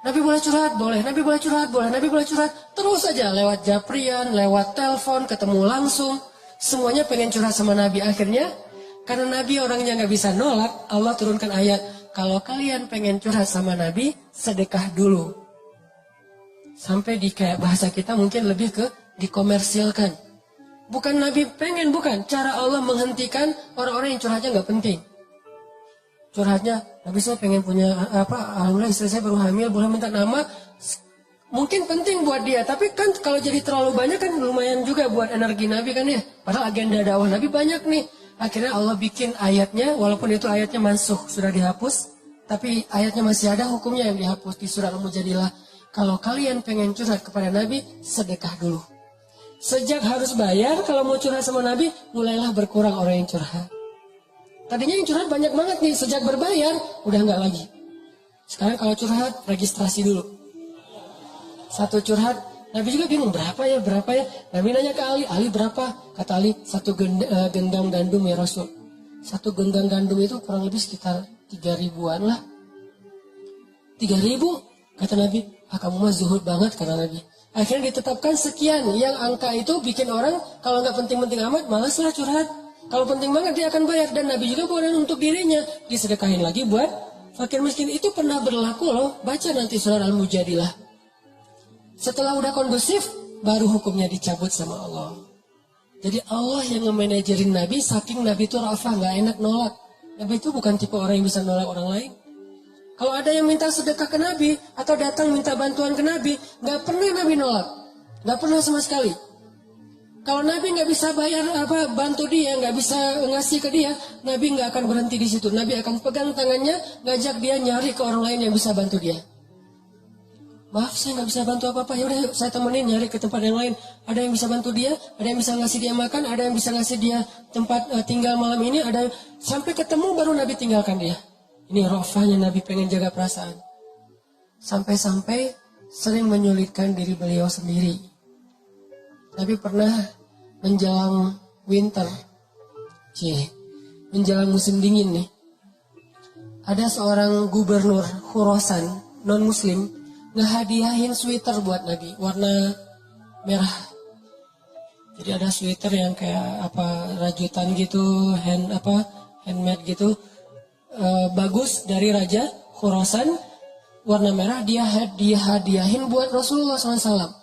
Nabi boleh curhat, boleh. Nabi boleh curhat, boleh. Nabi boleh curhat. Terus aja lewat japrian, lewat telepon, ketemu langsung. Semuanya pengen curhat sama Nabi. Akhirnya karena Nabi orangnya nggak bisa nolak, Allah turunkan ayat. Kalau kalian pengen curhat sama Nabi, sedekah dulu. Sampai di kayak bahasa kita mungkin lebih ke dikomersilkan. Bukan Nabi pengen, bukan. Cara Allah menghentikan orang-orang yang curhatnya nggak penting. Curhatnya, Nabi saya pengen punya alhamdulillah istri saya baru hamil, boleh minta nama. Mungkin penting buat dia, tapi kan kalau jadi terlalu banyak kan lumayan juga buat energi Nabi kan ya. Padahal agenda dakwah Nabi banyak nih. Akhirnya Allah bikin ayatnya, walaupun itu ayatnya mansuh, sudah dihapus. Tapi ayatnya masih ada, hukumnya yang dihapus di surat Al-Mujadilah. Kalau kalian pengen curhat kepada Nabi, sedekah dulu. Sejak harus bayar, kalau mau curhat sama Nabi, mulailah berkurang orang yang curhat. Tadinya yang curhat banyak banget nih, sejak berbayar, udah nggak lagi. Sekarang kalau curhat, registrasi dulu. Satu curhat, Nabi juga bingung berapa ya. Nabi nanya ke Ali berapa? Kata Ali, 1 genggam gandum ya Rasul. 1 genggam gandum itu kurang lebih sekitar 3.000-an lah. 3.000? Kata Nabi, kamu mah zuhud banget, kata Nabi. Akhirnya ditetapkan sekian, yang angka itu bikin orang kalau nggak penting-penting amat, malas lah curhat. Kalau penting banget dia akan bayar, dan Nabi juga boleh untuk dirinya, disedekahin lagi buat fakir miskin. Itu pernah berlaku loh, baca nanti surat Al-Mujadilah. Setelah udah kondusif, baru hukumnya dicabut sama Allah. Jadi Allah yang nge-manajerin Nabi, saking Nabi itu rafah, gak enak nolak. Nabi itu bukan tipe orang yang bisa nolak orang lain. Kalau ada yang minta sedekah ke Nabi, atau datang minta bantuan ke Nabi, gak pernah Nabi nolak. Gak pernah sama sekali. Kalau Nabi gak bisa bayar bantu dia, gak bisa ngasih ke dia, Nabi gak akan berhenti di situ. Nabi akan pegang tangannya, ngajak dia nyari ke orang lain yang bisa bantu dia. Maaf, saya nggak bisa bantu apa-apa. Ya udah, saya temenin nyari ke tempat yang lain. Ada yang bisa bantu dia, ada yang bisa ngasih dia makan, ada yang bisa ngasih dia tempat tinggal malam ini, ada sampai ketemu baru Nabi tinggalkan dia. Ini rofahnya Nabi pengen jaga perasaan. Sampai-sampai sering menyulitkan diri beliau sendiri. Nabi pernah menjelang winter, menjelang musim dingin nih. Ada seorang gubernur Khurasan non-muslim ngehadiahin sweater buat Nabi warna merah. Jadi ada sweater yang kayak rajutan gitu, handmade gitu, bagus dari Raja Khurasan, warna merah. Dia hadiahin buat Rasulullah SAW.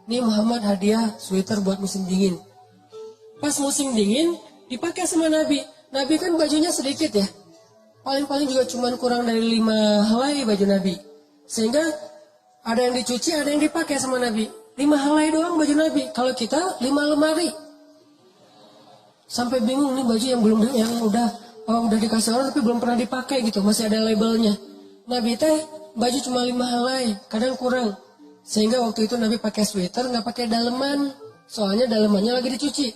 Ini Muhammad hadiah sweater buat musim dingin. Pas musim dingin dipakai sama Nabi. Nabi kan bajunya sedikit ya, paling juga cuman kurang dari 5 helai baju Nabi. Sehingga ada yang dicuci, ada yang dipakai sama Nabi. 5 helai doang baju Nabi. Kalau kita 5 lemari. Sampai bingung nih baju yang udah dikasih orang tapi belum pernah dipakai gitu. Masih ada labelnya. Nabi teh baju cuma 5 helai, kadang kurang. Sehingga waktu itu Nabi pakai sweater, nggak pakai daleman. Soalnya dalemannya lagi dicuci.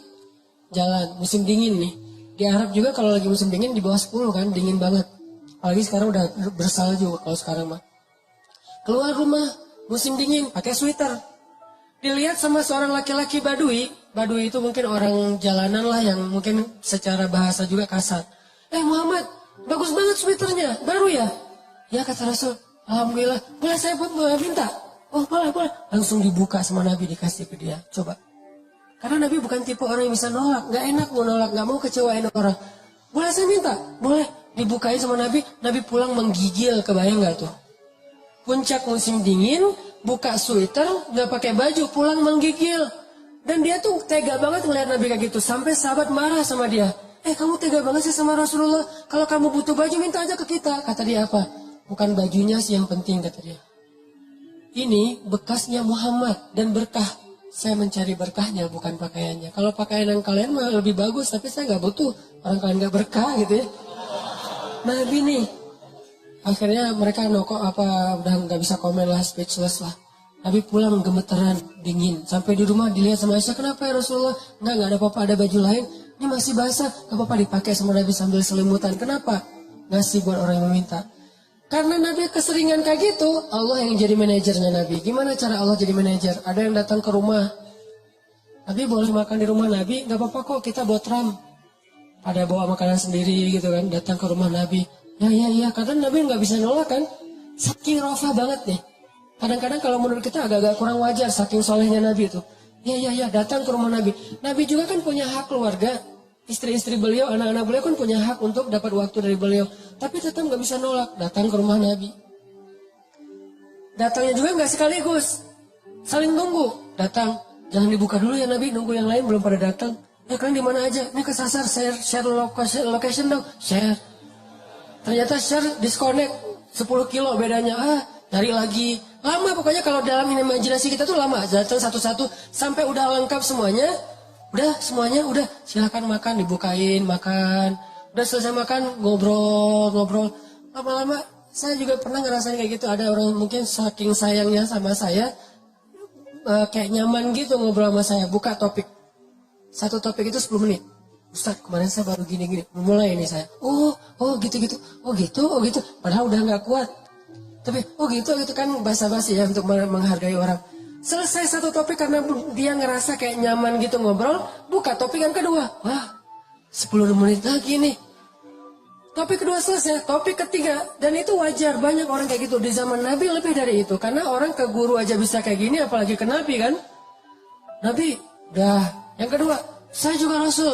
Jalan, musim dingin nih. Di Arab juga kalau lagi musim dingin di bawah 10 kan, dingin banget. Apalagi sekarang udah bersalju kalau sekarang mah. Keluar rumah, musim dingin, pakai sweater. Dilihat sama seorang laki-laki Badui. Badui itu mungkin orang jalanan lah yang mungkin secara bahasa juga kasar. Muhammad, bagus banget sweaternya, baru ya? Ya kata Rasul, alhamdulillah. Boleh saya minta? Oh boleh. Langsung dibuka sama Nabi, dikasih ke dia. Coba. Karena Nabi bukan tipe orang yang bisa nolak. Gak enak mau nolak, gak mau kecewain orang. Boleh saya minta? Boleh. Dibukain sama Nabi, Nabi pulang menggigil, kebayang gak tuh? Puncak musim dingin, buka sweater, nggak pakai baju, pulang menggigil. Dan dia tuh tega banget ngeliat Nabi kayak gitu. Sampai sahabat marah sama dia. Kamu tega banget sih sama Rasulullah. Kalau kamu butuh baju, minta aja ke kita. Kata dia apa? Bukan bajunya sih yang penting, kata dia. Ini bekasnya Muhammad dan berkah. Saya mencari berkahnya, bukan pakaiannya. Kalau pakaian yang kalian mah lebih bagus, tapi saya nggak butuh. Orang kalian nggak berkah gitu ya. Nabi nih. Akhirnya mereka udah nggak bisa komen lah, speechless lah. Nabi pulang gemeteran, dingin. Sampai di rumah dilihat sama Aisyah, kenapa ya Rasulullah? Nggak ada apa-apa, ada baju lain. Ini masih basah, nggak apa-apa dipakai sama Nabi sambil selimutan. Kenapa? Ngasih buat orang yang meminta. Karena Nabi keseringan kayak gitu, Allah yang jadi manajernya Nabi. Gimana cara Allah jadi manajer? Ada yang datang ke rumah. Nabi boleh makan di rumah Nabi, nggak apa-apa kok, kita botram. Ada bawa makanan sendiri gitu kan, datang ke rumah Nabi. Ya, kadang Nabi nggak bisa nolak kan. Saking rafah banget nih. Kadang-kadang kalau menurut kita agak-agak kurang wajar, saking solehnya Nabi itu. Ya, datang ke rumah Nabi. Nabi juga kan punya hak keluarga. Istri-istri beliau, anak-anak beliau kan punya hak untuk dapat waktu dari beliau. Tapi tetap nggak bisa nolak, datang ke rumah Nabi. Datangnya juga nggak sekaligus. Saling nunggu, datang. Jangan dibuka dulu ya Nabi, nunggu yang lain belum pada datang. Kalian di mana aja? Ini kesasar, share location dong. Share. Ternyata share disconnect 10 kilo bedanya. Cari lagi. Lama pokoknya kalau dalam imajinasi kita tuh lama. Datang satu-satu sampai udah lengkap semuanya. Udah semuanya udah silakan makan, dibukain, makan. Udah selesai makan, ngobrol. Lama-lama saya juga pernah ngerasain kayak gitu. Ada orang mungkin saking sayangnya sama saya. Kayak nyaman gitu ngobrol sama saya. Buka topik. Satu topik itu 10 menit. Ustaz, kemarin saya baru gini-gini. Mulai ini saya. Oh gitu-gitu. Oh gitu. Padahal udah gak kuat. Tapi gitu kan basa-basi ya untuk menghargai orang. Selesai satu topik karena dia ngerasa kayak nyaman gitu ngobrol. Buka topik yang kedua. Wah 10 menit lagi nih. Topik kedua selesai. Topik ketiga. Dan itu wajar. Banyak orang kayak gitu. Di zaman Nabi lebih dari itu. Karena orang ke guru aja bisa kayak gini. Apalagi ke Nabi kan. Nabi. Dah. Yang kedua. Saya juga Rasul.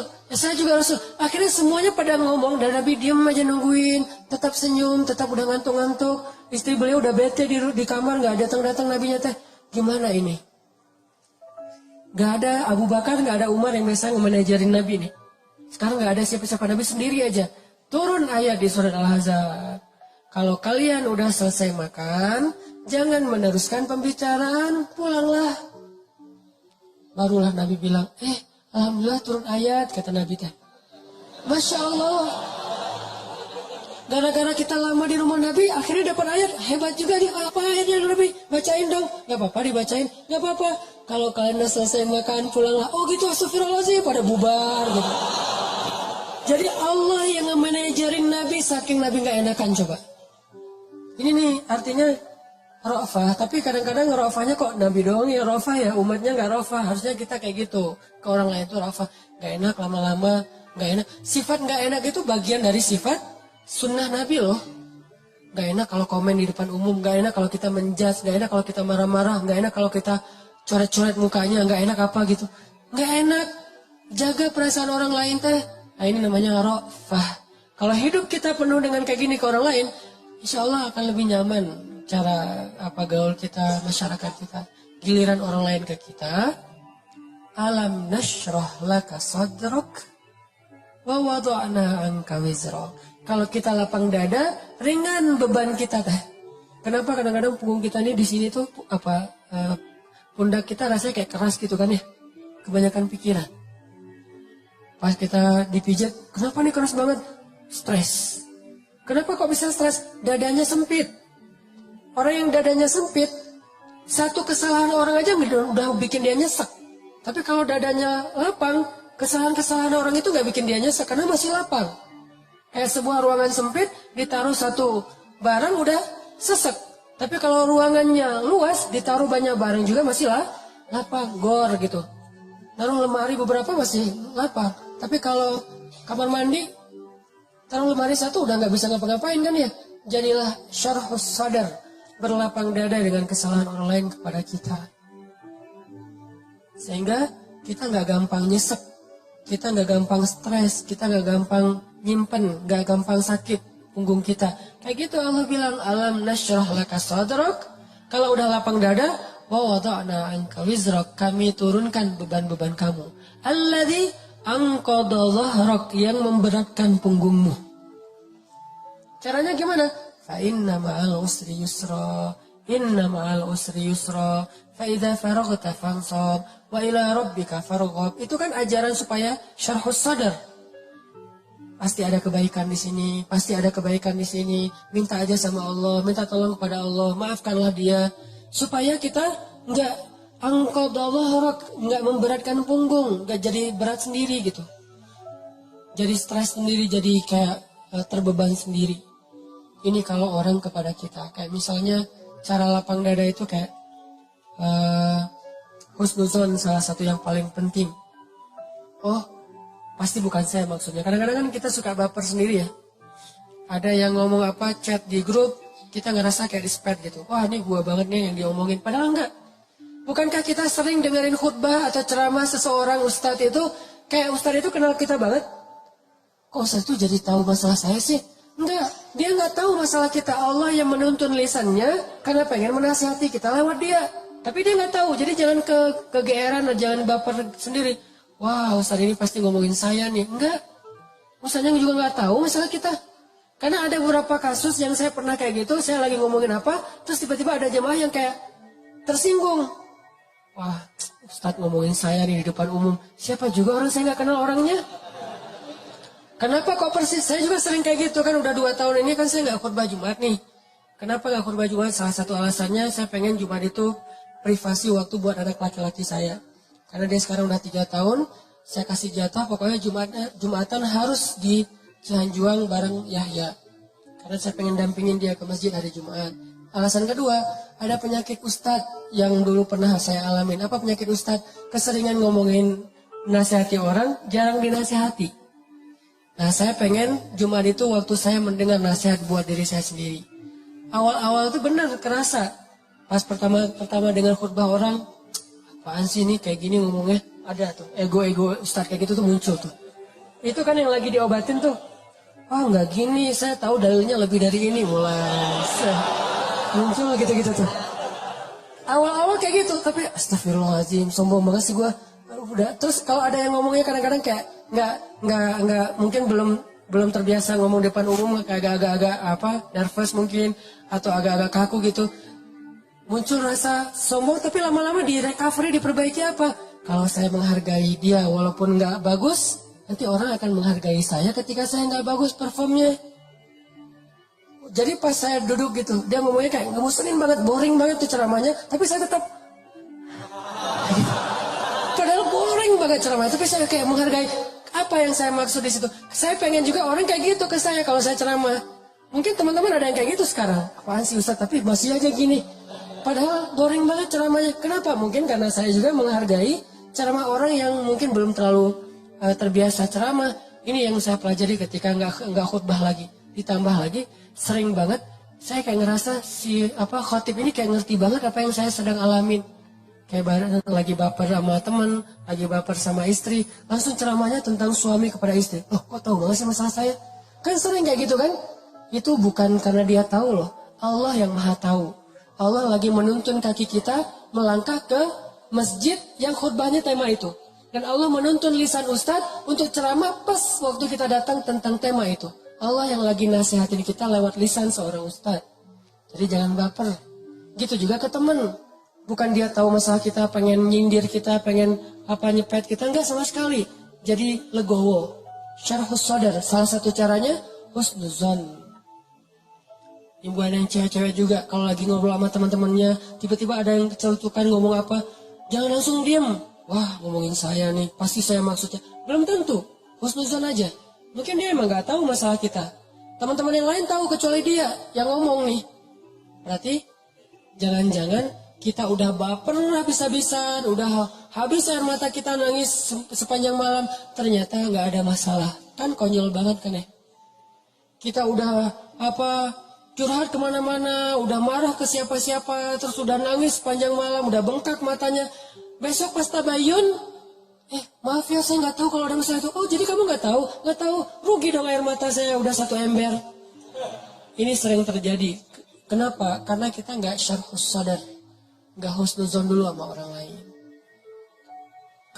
Akhirnya semuanya pada ngomong. Dan Nabi diem aja nungguin. Tetap senyum. Tetap udah ngantuk-ngantuk. Istri beliau udah bete di kamar, nggak datang-datang nabinya teh. Gimana ini? Nggak ada Abu Bakar, nggak ada Umar yang bisa ngemanajerin Nabi nih. Sekarang nggak ada siapa-siapa, Nabi sendiri aja. Turun ayat di surat Al-Ahzab. Kalau kalian udah selesai makan, jangan meneruskan pembicaraan, pulanglah. Barulah Nabi bilang, alhamdulillah turun ayat, kata Nabi teh. Masya Allah. Gara-gara kita lama di rumah Nabi, akhirnya dapat ayat. Hebat juga nih, apa ayatnya Nabi? Bacain dong. Gak apa-apa dibacain. Gak apa-apa. Kalau kalian udah selesai makan, pulanglah. Oh gitu, astagfirullahaladzim. Pada bubar gitu. Jadi Allah yang nge-manajerin Nabi, saking Nabi gak enakan coba. Ini nih, artinya ra'fah. Tapi kadang-kadang ra'fahnya kok Nabi doang ya ra'fah ya. Umatnya gak ra'fah. Harusnya kita kayak gitu. Ke orang lain itu ra'fah. Gak enak lama-lama. Gak enak. Sifat gak enak itu bagian dari sifat sunnah Nabi loh. Gak enak kalau komen di depan umum. Gak enak kalau kita menjudge. Gak enak kalau kita marah-marah. Gak enak kalau kita coret-coret mukanya. Gak enak apa gitu. Gak enak. Jaga perasaan orang lain teh. Nah ini namanya ra'fah. Kalau hidup kita penuh dengan kayak gini ke orang lain, insya Allah akan lebih nyaman cara gaul kita, masyarakat kita. Giliran orang lain ke kita, alam nashrah laka sadrak wa wada'na anka wizrak. Kalau kita lapang dada, ringan beban kita teh. Kenapa kadang-kadang punggung kita ini di sini tuh pundak kita rasanya kayak keras gitu kan ya? Kebanyakan pikiran. Pas kita dipijat, kenapa nih keras banget? Stres. Kenapa kok bisa stres? Dadanya sempit. Orang yang dadanya sempit, satu kesalahan orang aja udah bikin dia nyesek. Tapi kalau dadanya lapang, kesalahan-kesalahan orang itu gak bikin dia nyesek karena masih lapang. Kayak sebuah ruangan sempit, ditaruh satu barang udah sesek. Tapi kalau ruangannya luas, ditaruh banyak barang juga masih lapang, gor gitu. Taruh lemari beberapa masih lapang. Tapi kalau kamar mandi, taruh lemari satu udah gak bisa ngapa-ngapain kan ya. Jadilah syarhus sadar, berlapang dada dengan kesalahan orang lain kepada kita. Sehingga kita gak gampang nyesek, kita gak gampang stres, kita gak gampang nyimpen, gak gampang sakit punggung kita. Kayak gitu Allah bilang, alam nasyrah laka sadrak. Kalau udah lapang dada, wa wada'na anka wizrak, kami turunkan beban-beban kamu. Alladzi anqadha dhahrak, yang memberatkan punggungmu. Caranya gimana? Fa inna ma'al usri yusra, inna ma'al usri yusra, fa idza faraghta fansab, wa ila rabbika farghab. Itu kan ajaran supaya syarhus sadar. Pasti ada kebaikan di sini, pasti ada kebaikan di sini. Minta aja sama Allah, minta tolong kepada Allah, maafkanlah dia. Supaya kita nggak nggak memberatkan punggung, nggak jadi berat sendiri gitu. Jadi stres sendiri, jadi kayak terbeban sendiri. Ini kalau orang kepada kita, kayak misalnya cara lapang dada itu kayak husnuzon salah satu yang paling penting. Oh, pasti bukan saya maksudnya. Kadang-kadang kan kita suka baper sendiri ya. Ada yang ngomong apa, chat di grup, kita ngerasa kayak di-spam gitu. Wah ini gua banget nih yang diomongin. Padahal enggak. Bukankah kita sering dengerin khutbah atau ceramah seseorang ustadz itu, kayak ustadz itu kenal kita banget? Kok ustadz itu jadi tahu masalah saya sih? Enggak, dia enggak tahu masalah kita. Allah yang menuntun lisannya karena pengen menasihati kita lewat dia. Tapi dia enggak tahu, jadi jangan kegeeran atau jangan baper sendiri. Wah, ustadz ini pasti ngomongin saya nih. Enggak, ustadznya juga enggak tahu masalah kita. Karena ada beberapa kasus yang saya pernah kayak gitu, saya lagi ngomongin apa, terus tiba-tiba ada jemaah yang kayak tersinggung. Wah, Ustadz ngomongin saya nih di depan umum. Siapa juga orang saya nggak kenal orangnya. Kenapa kok persis? Saya juga sering kayak gitu kan, udah 2 tahun ini kan saya nggak khutbah Jumat nih. Kenapa nggak khutbah Jumat? Salah satu alasannya saya pengen Jumat itu privasi waktu buat anak laki-laki saya. Karena dia sekarang udah 3 tahun, saya kasih jatah pokoknya Jumatan harus di Cihanjuang bareng Yahya. Karena saya pengen dampingin dia ke masjid hari Jumat. Alasan kedua, ada penyakit Ustadz yang dulu pernah saya alamin. Apa penyakit Ustadz? Keseringan ngomongin nasihati orang, jarang dinasihati. Nah, saya pengen Jumat itu waktu saya mendengar nasihat buat diri saya sendiri. Awal-awal itu benar kerasa. Pas pertama dengar khutbah orang, apaan sih ini kayak gini ngomongnya? Ada tuh, ego Ustadz kayak gitu tuh muncul tuh. Itu kan yang lagi diobatin tuh. Oh nggak gini, saya tahu dalilnya lebih dari ini. Mulai muncul gitu-gitu tuh. Awal-awal kayak gitu, tapi astagfirullahaladzim, sombong banget sih gue. Udah, terus kalau ada yang ngomongnya kadang-kadang kayak nggak mungkin belum terbiasa ngomong depan umum, kayak agak-agak nervous mungkin atau agak-agak kaku gitu. Muncul rasa sombong, tapi lama-lama di recovery, diperbaiki apa? Kalau saya menghargai dia walaupun nggak bagus, nanti orang akan menghargai saya ketika saya nggak bagus performnya. Jadi pas saya duduk gitu, dia ngomongnya kayak ngemuselin banget, boring banget tuh ceramahnya, tapi saya tetap padahal boring banget ceramahnya, tapi saya kayak menghargai. Apa yang saya maksud di situ? Saya pengen juga orang kayak gitu ke saya kalau saya ceramah. Mungkin teman-teman ada yang kayak gitu sekarang. Apaan sih Ustaz, tapi masih aja gini. Padahal boring banget ceramahnya. Kenapa? Mungkin karena saya juga menghargai ceramah orang yang mungkin belum terlalu terbiasa ceramah. Ini yang saya pelajari ketika nggak khutbah lagi. Ditambah lagi, sering banget saya kayak ngerasa si khotib ini kayak ngerti banget apa yang saya sedang alamin. Kayak lagi baper sama teman, lagi baper sama istri, langsung ceramahnya tentang suami kepada istri. Loh, kok tahu banget sih masalah saya? Kan sering kayak gitu kan? Itu bukan karena dia tahu loh. Allah yang maha tahu. Allah lagi menuntun kaki kita melangkah ke masjid yang khutbahnya tema itu. Dan Allah menuntun lisan Ustadz untuk ceramah pas waktu kita datang tentang tema itu. Allah yang lagi nasihatin kita lewat lisan seorang Ustadz. Jadi jangan baper. Gitu juga ke teman. Bukan dia tahu masalah kita, pengen nyindir kita, pengen nyepet kita. Enggak sama sekali. Jadi legowo. Syarhus sadar. Salah satu caranya husnuzon. Buat yang cewek-cewek juga, kalau lagi ngobrol sama teman-temannya, tiba-tiba ada yang kecelutukan ngomong apa, jangan langsung diam. Wah, ngomongin saya nih, pasti saya maksudnya. Belum tentu, husnuzon aja. Mungkin dia emang gak tahu masalah kita. Teman-teman yang lain tahu kecuali dia yang ngomong nih. Berarti, jangan-jangan kita udah baper habis-habisan, udah habis air mata kita nangis sepanjang malam, ternyata gak ada masalah. Kan konyol banget kan ya. Kita udah curhat kemana-mana, udah marah ke siapa-siapa, terus udah nangis sepanjang malam, udah bengkak matanya. Besok pas tabayun, maaf ya saya nggak tahu kalau ada masalah itu. Oh jadi kamu nggak tahu? Nggak tahu, rugi dong air mata saya udah 1 ember. Ini sering terjadi. Kenapa? Karena kita nggak syarhus sadar, nggak husnuzon dulu sama orang lain.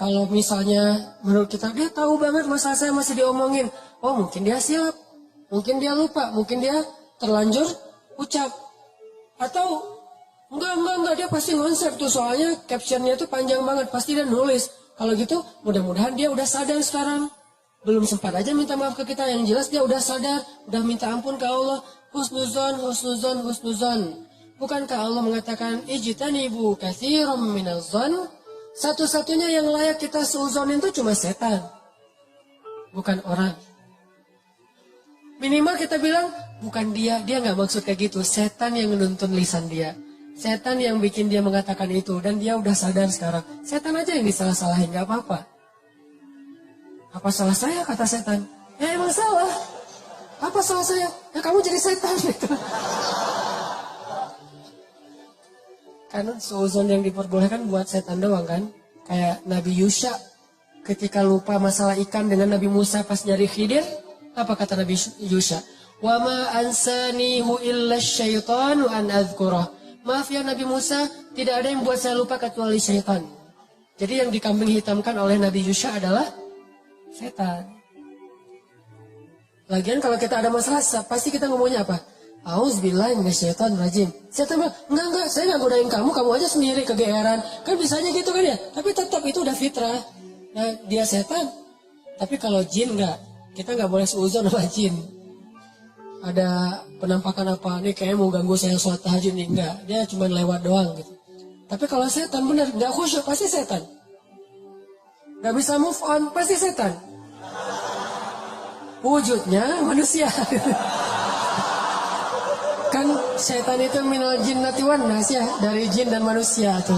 Kalau misalnya menurut kita, dia tahu banget masalah saya masih diomongin. Oh mungkin dia silap, mungkin dia lupa, mungkin dia terlanjur ucap. Atau enggak, dia pasti konsep tuh, soalnya captionnya tuh panjang banget, pasti dia nulis. Kalau gitu mudah-mudahan dia udah sadar sekarang. Belum sempat aja minta maaf ke kita, yang jelas dia udah sadar, udah minta ampun ke Allah. Husnuzon. Bukankah Allah mengatakan ijtanibu katsiran minaz-zon? Satu-satunya yang layak kita seuzonin itu cuma setan, bukan orang. Minimal kita bilang, bukan dia nggak maksud kayak gitu. Setan yang menuntun lisan dia. Setan yang bikin dia mengatakan itu. Dan dia udah sadar sekarang. Setan aja yang disalah-salahin, nggak apa-apa. Apa salah saya, kata setan? Ya emang salah. Apa salah saya? Ya kamu jadi setan. Gitu. Karena seuzon yang diperbolehkan buat setan doang kan. Kayak Nabi Yusha ketika lupa masalah ikan dengan Nabi Musa pas nyari Khidir. Apa kata Nabi Yusha? Wa ma ansanihu illa syaitanu an adzkurah. Maaf ya Nabi Musa, tidak ada yang buat saya lupa kecuali syaitan. Jadi yang dikambing hitamkan oleh Nabi Yusha adalah setan. Lagian kalau kita ada masalah, pasti kita ngomongnya apa? Auzubillahi minasyaitonirrajim. Setan bilang, enggak, saya nggak godain kamu aja sendiri kegeeran. Kan bisanya gitu kan ya. Tapi tetap itu udah fitrah. Nah, dia setan. Tapi kalau jin enggak. Kita nggak boleh seuzon sama jin. Ada penampakan apa, nih kayaknya mau ganggu saya sholat tahajud nih. Enggak, dia cuma lewat doang gitu. Tapi kalau setan benar, nggak khusyuk, pasti setan. Nggak bisa move on, pasti setan. Wujudnya manusia. Kan setan itu minal jinnati wan nas ya, dari jin dan manusia tuh.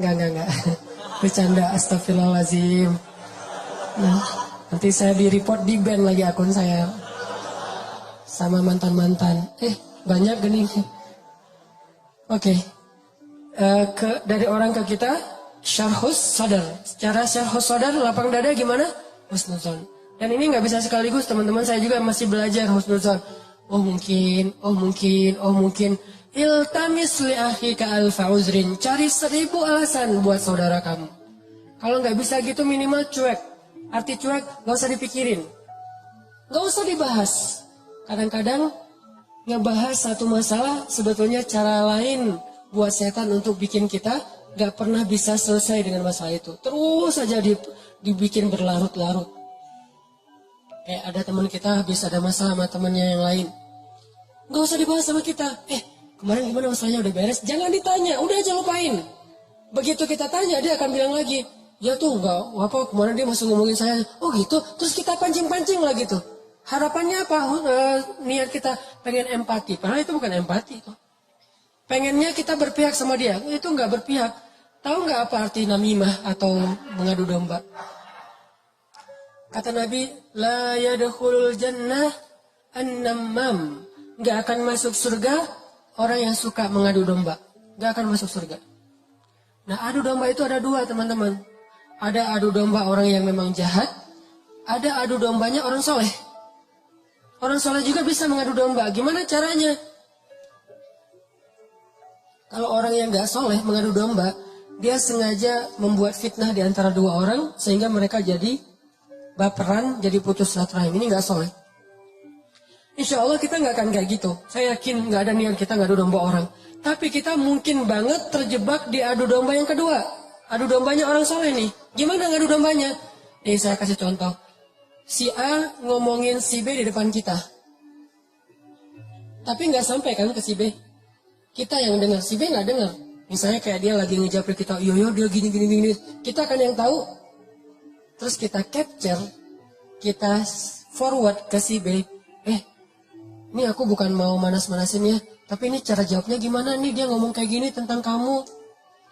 Enggak. Bercanda, astagfirullahaladzim. Nah, nanti saya di report, di ban lagi akun saya. Sama mantan-mantan. Banyak gini. Oke. Dari orang ke kita, syarhus sadar. Cara syarhus sadar, lapang dada gimana? Husnuzon. Dan ini nggak bisa sekaligus, teman-teman, saya juga masih belajar husnuzon. Oh mungkin. Iltamis li akhika alfa uzrin. Cari 1000 alasan buat saudara kamu. Kalau nggak bisa gitu minimal cuek. Arti cuek nggak usah dipikirin. Nggak usah dibahas. Kadang-kadang ngebahas satu masalah sebetulnya cara lain buat setan untuk bikin kita nggak pernah bisa selesai dengan masalah itu. Terus saja dibikin berlarut-larut. Kayak ada teman kita habis ada masalah sama temannya yang lain. Nggak usah dibahas sama kita. Kemarin gimana masalahnya, udah beres? Jangan ditanya, udah aja lupain. Begitu kita tanya, dia akan bilang lagi, ya tuh nggak apa, kemarin dia masih ngomongin saya. Oh gitu, terus kita pancing-pancing lah gitu. Harapannya apa? Niat kita pengen empati. Padahal itu bukan empati. Pengennya kita berpihak sama dia. Itu nggak berpihak. Tahu nggak apa arti namimah atau mengadu domba? Kata Nabi, la yadkhulul jannah an-nammam. Nggak akan masuk surga orang yang suka mengadu domba. Nggak akan masuk surga. Nah, adu domba itu ada dua, teman-teman. Ada adu domba orang yang memang jahat. Ada adu dombanya orang soleh. Orang soleh juga bisa mengadu domba. Gimana caranya? Kalau orang yang nggak soleh mengadu domba, dia sengaja membuat fitnah di antara dua orang sehingga mereka jadi baperan, jadi putus silaturahim. Ini nggak soleh. Insya Allah kita nggak akan kayak gitu. Saya yakin nggak ada niat kita ngadu domba orang. Tapi kita mungkin banget terjebak di adu domba yang kedua. Adu dombanya orang soleh nih. Gimana ngadu dombanya? Saya kasih contoh. Si A ngomongin si B di depan kita. Tapi nggak sampai kan ke si B. Kita yang dengar, si B nggak dengar. Misalnya kayak dia lagi ngejapri kita, yo dia gini. Kita kan yang tahu. Terus kita capture, kita forward ke si B. Ini aku bukan mau manas-manasin ya, tapi ini cara jawabnya gimana nih, dia ngomong kayak gini tentang kamu.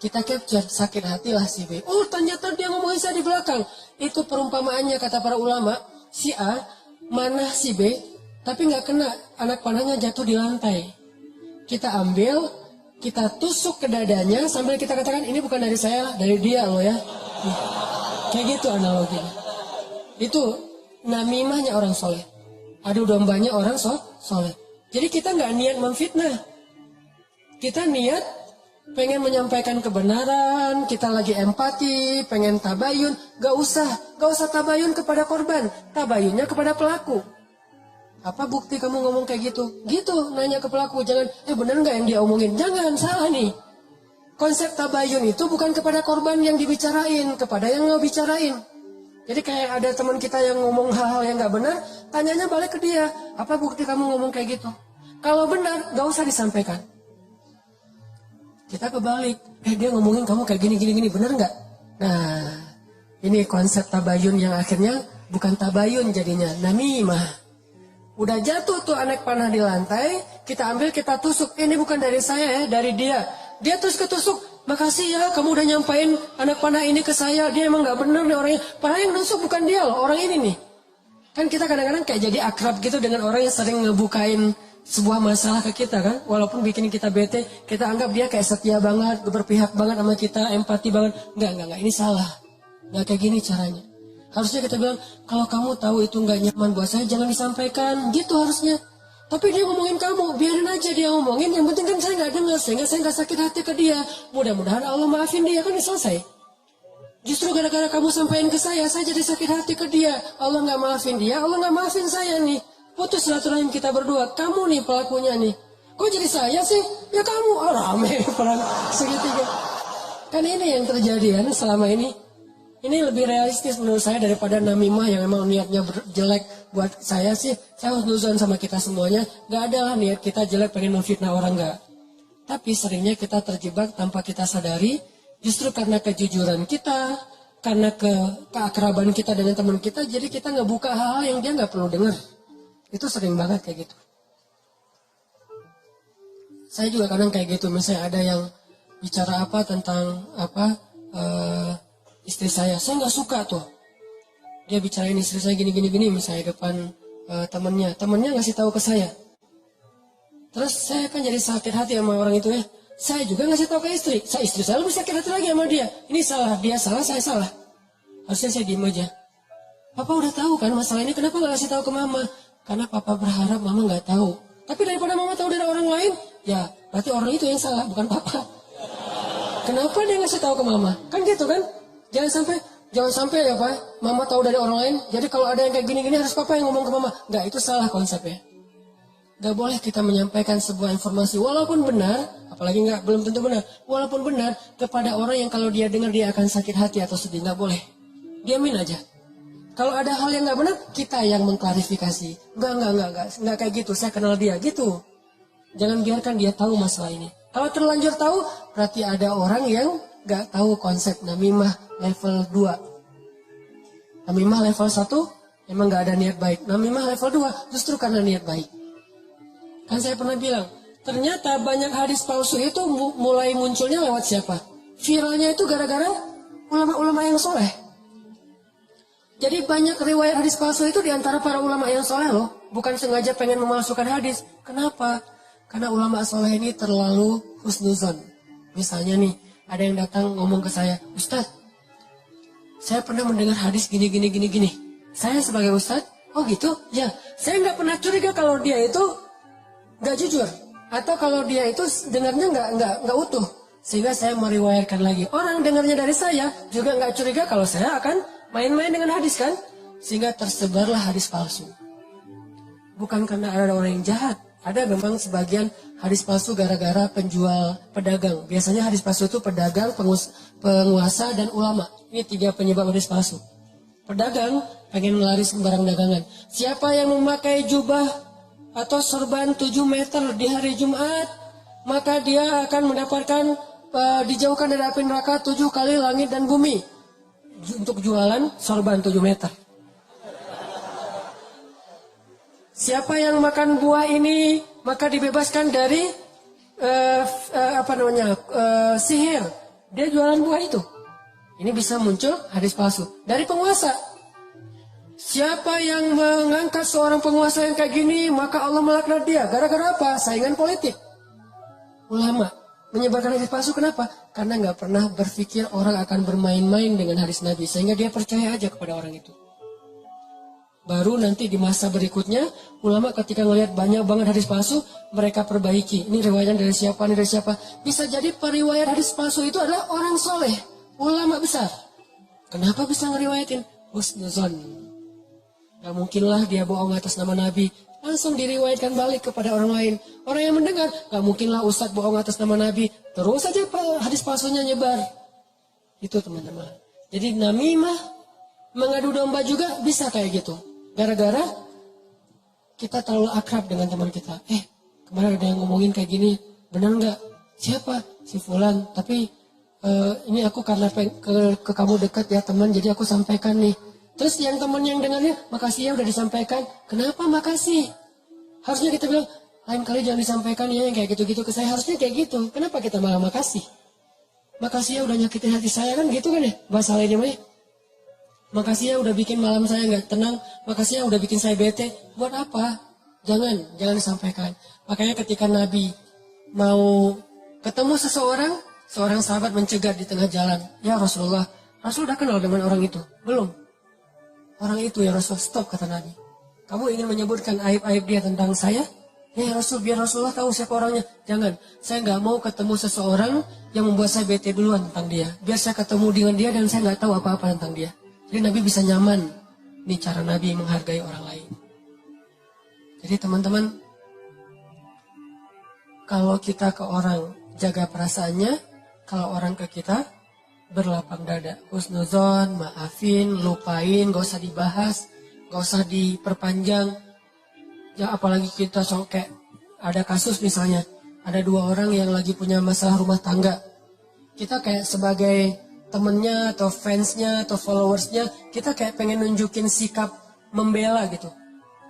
Kita capture, sakit hatilah si B. Oh ternyata dia ngomongin saya di belakang. Itu perumpamaannya kata para ulama. Si A manah si B, tapi nggak kena, anak panahnya jatuh di lantai. Kita ambil, kita tusuk ke dadanya sambil kita katakan ini bukan dari saya, dari dia loh ya. Kayak gitu analoginya. Itu namimahnya orang soleh. Adu dombanya orang soleh. Jadi kita nggak niat memfitnah. Kita niat pengen menyampaikan kebenaran, kita lagi empati, pengen tabayun. Gak usah tabayun kepada korban, tabayunnya kepada pelaku. Apa bukti kamu ngomong kayak gitu? Gitu, nanya ke pelaku. Jangan, bener nggak yang dia omongin? Jangan, salah nih. Konsep tabayun itu bukan kepada korban yang dibicarain, kepada yang ngebicarain. Jadi kayak ada teman kita yang ngomong hal-hal yang nggak benar, tanyanya balik ke dia. Apa bukti kamu ngomong kayak gitu? Kalau benar, nggak usah disampaikan. Kita kebalik. Dia ngomongin kamu kayak gini, benar nggak? Nah, ini konsep tabayun yang akhirnya bukan tabayun jadinya, namimah. Udah jatuh tuh anak panah di lantai, kita ambil, kita tusuk. Ini bukan dari saya ya, dari dia. Dia terus ketusuk. Makasih ya, kamu udah nyampain anak panah ini ke saya. Dia emang nggak benar nih orangnya. Padahal yang nusuk bukan dia loh, orang ini nih. Kan kita kadang-kadang kayak jadi akrab gitu dengan orang yang sering ngebukain sebuah masalah ke kita kan. Walaupun bikin kita bete, kita anggap dia kayak setia banget, berpihak banget sama kita, empati banget. Enggak, ini salah. Nggak kayak gini caranya. Harusnya kita bilang, kalau kamu tahu itu nggak nyaman buat saya, jangan disampaikan. Gitu harusnya. Tapi dia ngomongin kamu, biarin aja dia ngomongin. Yang penting kan saya nggak dengar, sehingga saya nggak sakit hati ke dia. Mudah-mudahan Allah maafin dia, kan selesai. Justru gara-gara kamu sampaikan ke saya jadi sakit hati ke dia. Allah nggak maafin dia, Allah nggak maafin saya nih. Putus silaturahim kita berdua. Kamu nih pelakunya nih. Kok jadi saya sih? Ya kamu. Oh, rame perang segitiga. Kan ini yang terjadi kan selama ini. Ini lebih realistis menurut saya daripada namimah yang emang niatnya jelek buat saya sih. Saya husnuzon sama kita semuanya. Gak ada lah niat kita jelek pengen memfitnah orang, gak. Tapi seringnya kita terjebak tanpa kita sadari. Justru karena kejujuran kita, karena keakraban kita dengan teman kita, jadi kita ngebuka hal-hal yang dia nggak perlu dengar. Itu sering banget kayak gitu. Saya juga kadang kayak gitu, misalnya ada yang bicara apa tentang istri saya nggak suka tuh. Dia bicarain istri saya gini, misalnya depan temannya ngasih tahu ke saya. Terus saya kan jadi sakit hati sama orang itu ya. Saya juga ngasih tahu ke istri saya lebih sakit hati lagi sama dia. Ini salah, dia salah, saya salah. Harusnya saya diem aja. Papa udah tahu kan masalah ini, kenapa nggak kasih tahu ke mama? Karena papa berharap mama nggak tahu. Tapi daripada mama tahu dari orang lain, ya berarti orang itu yang salah, bukan papa. Kenapa dia ngasih tahu ke mama? Kan gitu kan? Jangan sampai ya Pak, mama tahu dari orang lain. Jadi kalau ada yang kayak gini-gini harus papa yang ngomong ke mama. Nggak, itu salah konsepnya. Gak boleh kita menyampaikan sebuah informasi walaupun benar, apalagi belum tentu benar, walaupun benar kepada orang yang kalau dia dengar dia akan sakit hati atau sedih. Gak boleh, diamin aja. Kalau ada hal yang gak benar, kita yang mengklarifikasi. Enggak kayak gitu, saya kenal dia gitu. Jangan biarkan dia tahu masalah ini. Kalau terlanjur tahu, berarti ada orang yang gak tahu konsep namimah level 2. Namimah level 1 emang gak ada niat baik. Namimah level 2 justru karena niat baik. Kan saya pernah bilang, ternyata banyak hadis palsu itu mulai munculnya lewat siapa? Viralnya itu gara-gara ulama-ulama yang soleh. Jadi banyak riwayat hadis palsu itu diantara para ulama yang soleh loh. Bukan sengaja pengen memalsukan hadis. Kenapa? Karena ulama soleh ini terlalu husnuzon. Misalnya nih, ada yang datang ngomong ke saya, Ustadz, saya pernah mendengar hadis gini. Saya sebagai Ustadz, oh gitu? Ya, saya nggak pernah curiga kalau dia itu nggak jujur, atau kalau dia itu dengarnya nggak utuh, sehingga saya meriwayatkan lagi. Orang dengarnya dari saya juga nggak curiga kalau saya akan main-main dengan hadis kan, sehingga tersebarlah hadis palsu. Bukan karena ada orang yang jahat, ada memang sebagian hadis palsu gara-gara pedagang. Biasanya hadis palsu itu pedagang, penguasa dan ulama. Ini 3 penyebab hadis palsu. Pedagang pengen melaris barang dagangan. Siapa yang memakai jubah atau sorban 7 meter di hari Jumat, maka dia akan mendapatkan dijauhkan dari api neraka 7 kali langit dan bumi. Untuk jualan sorban 7 meter. Siapa yang makan buah ini, maka dibebaskan dari sihir. Dia jualan buah itu. Ini bisa muncul hadis palsu dari penguasa. Siapa yang mengangkat seorang penguasa yang kayak gini, maka Allah melaknat dia. Gara-gara apa? Saingan politik. Ulama menyebarkan hadis palsu, kenapa? Karena nggak pernah berpikir orang akan bermain-main dengan hadis Nabi. Sehingga dia percaya aja kepada orang itu. Baru nanti di masa berikutnya, ulama ketika melihat banyak banget hadis palsu, mereka perbaiki. Ini riwayat dari siapa, ini dari siapa. Bisa jadi periwayat hadis palsu itu adalah orang soleh, ulama besar. Kenapa bisa ngeriwayatin? Husnuzon. Gak mungkinlah dia bohong atas nama Nabi. Langsung diriwayatkan balik kepada orang lain. Orang yang mendengar, gak mungkinlah Ustadz bohong atas nama Nabi. Terus saja hadis palsunya nyebar. Itu teman-teman. Jadi namimah, mengadu domba juga bisa kayak gitu. Gara-gara kita terlalu akrab dengan teman kita. Kemarin ada yang ngomongin kayak gini. Benar gak? Siapa? Si Fulan. Tapi ini aku karena ke kamu dekat ya teman. Jadi aku sampaikan nih. Terus yang teman yang dengarnya, makasih ya udah disampaikan. Kenapa makasih? Harusnya kita bilang, lain kali jangan disampaikan ya yang kayak gitu-gitu ke saya. Harusnya kayak gitu. Kenapa kita malah makasih? Makasih ya udah nyakitin hati saya kan gitu kan ya. Bahasa lainnya mah. Makasih ya udah bikin malam saya nggak tenang. Makasih ya udah bikin saya bete. Buat apa? Jangan disampaikan. Makanya ketika Nabi mau ketemu seorang sahabat mencegat di tengah jalan. Ya Rasulullah, Rasul udah kenal dengan orang itu? Belum. Orang itu ya Rasul, stop kata Nabi. Kamu ingin menyebutkan aib-aib dia tentang saya? Rasul, biar Rasulullah tahu siapa orangnya. Jangan, saya nggak mau ketemu seseorang yang membuat saya bete duluan tentang dia. Biar saya ketemu dengan dia dan saya nggak tahu apa-apa tentang dia. Jadi Nabi bisa nyaman. Ini cara Nabi menghargai orang lain. Jadi teman-teman, kalau kita ke orang jaga perasaannya, kalau orang ke kita berlapang dada. Husnuzon, maafin, lupain, gak usah dibahas, gak usah diperpanjang. Ya apalagi kita kayak ada kasus misalnya, ada 2 orang yang lagi punya masalah rumah tangga. Kita kayak sebagai temennya atau fansnya atau followersnya, kita kayak pengen nunjukin sikap membela gitu.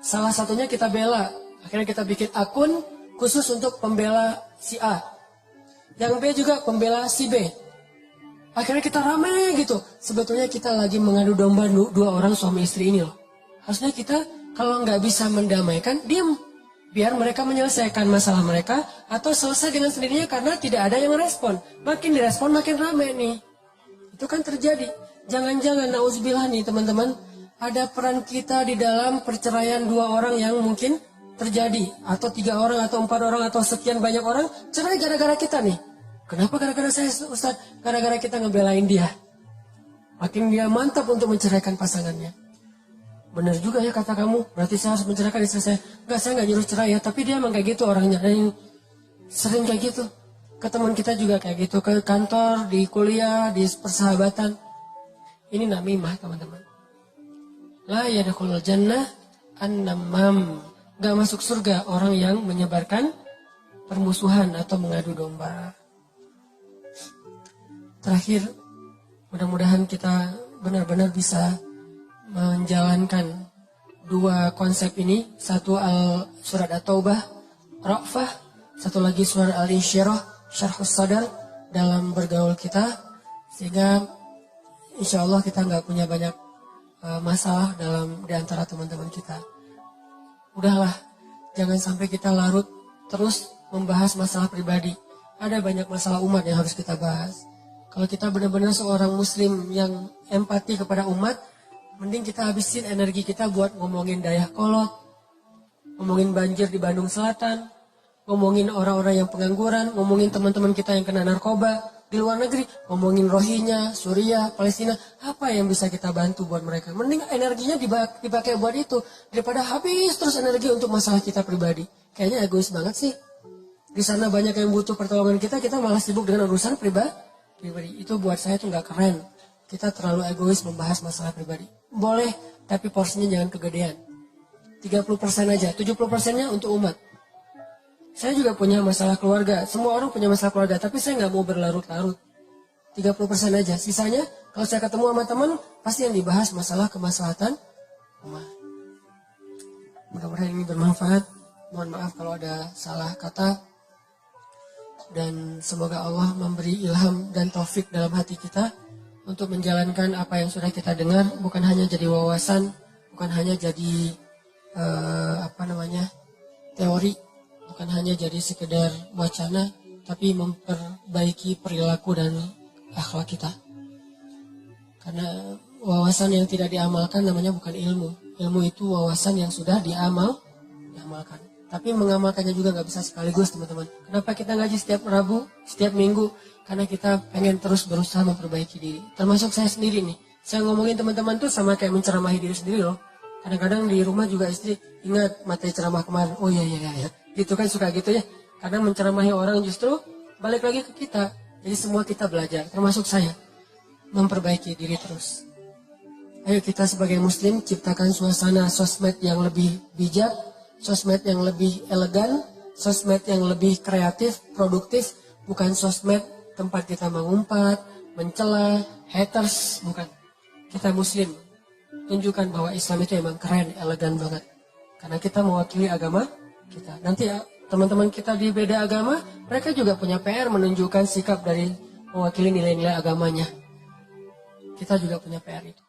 Salah satunya kita bela, akhirnya kita bikin akun khusus untuk pembela si A. Yang B juga pembela si B. Akhirnya kita rame gitu. Sebetulnya kita lagi mengadu domba 2 orang suami istri ini loh. Harusnya kita kalau nggak bisa mendamaikan, diam. Biar mereka menyelesaikan masalah mereka atau selesai dengan sendirinya karena tidak ada yang respon. Makin direspon makin rame nih. Itu kan terjadi. Jangan-jangan nauzubillah nih teman-teman, ada peran kita di dalam perceraian 2 orang yang mungkin terjadi. Atau 3 orang atau 4 orang atau sekian banyak orang cerai gara-gara kita nih. Kenapa gara-gara saya Ustaz? Gara-gara kita ngebelain dia. Makin dia mantap untuk menceraikan pasangannya. Benar juga ya kata kamu, berarti saya harus menceraikan istri saya. Enggak, saya nggak nyuruh cerai ya, tapi dia emang kayak gitu orangnya. Dan sering kayak gitu. Ke teman kita juga kayak gitu, ke kantor, di kuliah, di persahabatan. Ini namimah teman-teman. La yadkhulul jannah an-namam. Gak masuk surga orang yang menyebarkan permusuhan atau mengadu domba. Terakhir, mudah-mudahan kita benar-benar bisa menjalankan 2 konsep ini. Satu surat At-Taubah, Ra'fah. Satu lagi surat Al-Insyirah, Syarhus Sadar dalam bergaul kita. Sehingga insya Allah kita nggak punya banyak masalah di antara teman-teman kita. Udahlah, jangan sampai kita larut terus membahas masalah pribadi. Ada banyak masalah umat yang harus kita bahas. Kalau kita benar-benar seorang muslim yang empati kepada umat, mending kita habisin energi kita buat ngomongin Dayakolot, ngomongin banjir di Bandung Selatan, ngomongin orang-orang yang pengangguran, ngomongin teman-teman kita yang kena narkoba di luar negeri, ngomongin Rohingya, Suriah, Palestina, apa yang bisa kita bantu buat mereka. Mending energinya dipakai buat itu, daripada habis terus energi untuk masalah kita pribadi. Kayaknya egois banget sih. Di sana banyak yang butuh pertolongan kita malah sibuk dengan urusan pribadi. Itu buat saya tuh nggak keren. Kita terlalu egois membahas masalah pribadi. Boleh, tapi porsinya jangan kegedean. 30% aja, 70%-nya untuk umat. Saya juga punya masalah keluarga. Semua orang punya masalah keluarga, tapi saya nggak mau berlarut-larut. 30% aja. Sisanya, kalau saya ketemu sama teman, pasti yang dibahas masalah kemaslahatan umat. Mudah-mudahan ini bermanfaat. Mohon maaf kalau ada salah kata. Dan semoga Allah memberi ilham dan taufik dalam hati kita untuk menjalankan apa yang sudah kita dengar, bukan hanya jadi wawasan, bukan hanya jadi teori, bukan hanya jadi sekedar wacana, tapi memperbaiki perilaku dan akhlak kita. Karena wawasan yang tidak diamalkan namanya bukan ilmu. Ilmu itu wawasan yang sudah diamalkan. Tapi mengamalkannya juga nggak bisa sekaligus teman-teman. Kenapa kita ngaji setiap Rabu, setiap Minggu? Karena kita pengen terus berusaha memperbaiki diri. Termasuk saya sendiri nih. Saya ngomongin teman-teman tuh sama kayak menceramahi diri sendiri loh. Kadang-kadang di rumah juga istri, ingat materi ceramah kemarin. Oh iya. Gitu kan suka gitu ya. Karena menceramahi orang justru balik lagi ke kita. Jadi semua kita belajar, termasuk saya. Memperbaiki diri terus. Ayo kita sebagai muslim ciptakan suasana sosmed yang lebih bijak, sosmed yang lebih elegan, sosmed yang lebih kreatif, produktif, bukan sosmed tempat kita mengumpat, mencela, haters, bukan. Kita muslim, tunjukkan bahwa Islam itu emang keren, elegan banget. Karena kita mewakili agama kita. Nanti ya, teman-teman kita di beda agama, mereka juga punya PR menunjukkan sikap dari mewakili nilai-nilai agamanya. Kita juga punya PR itu.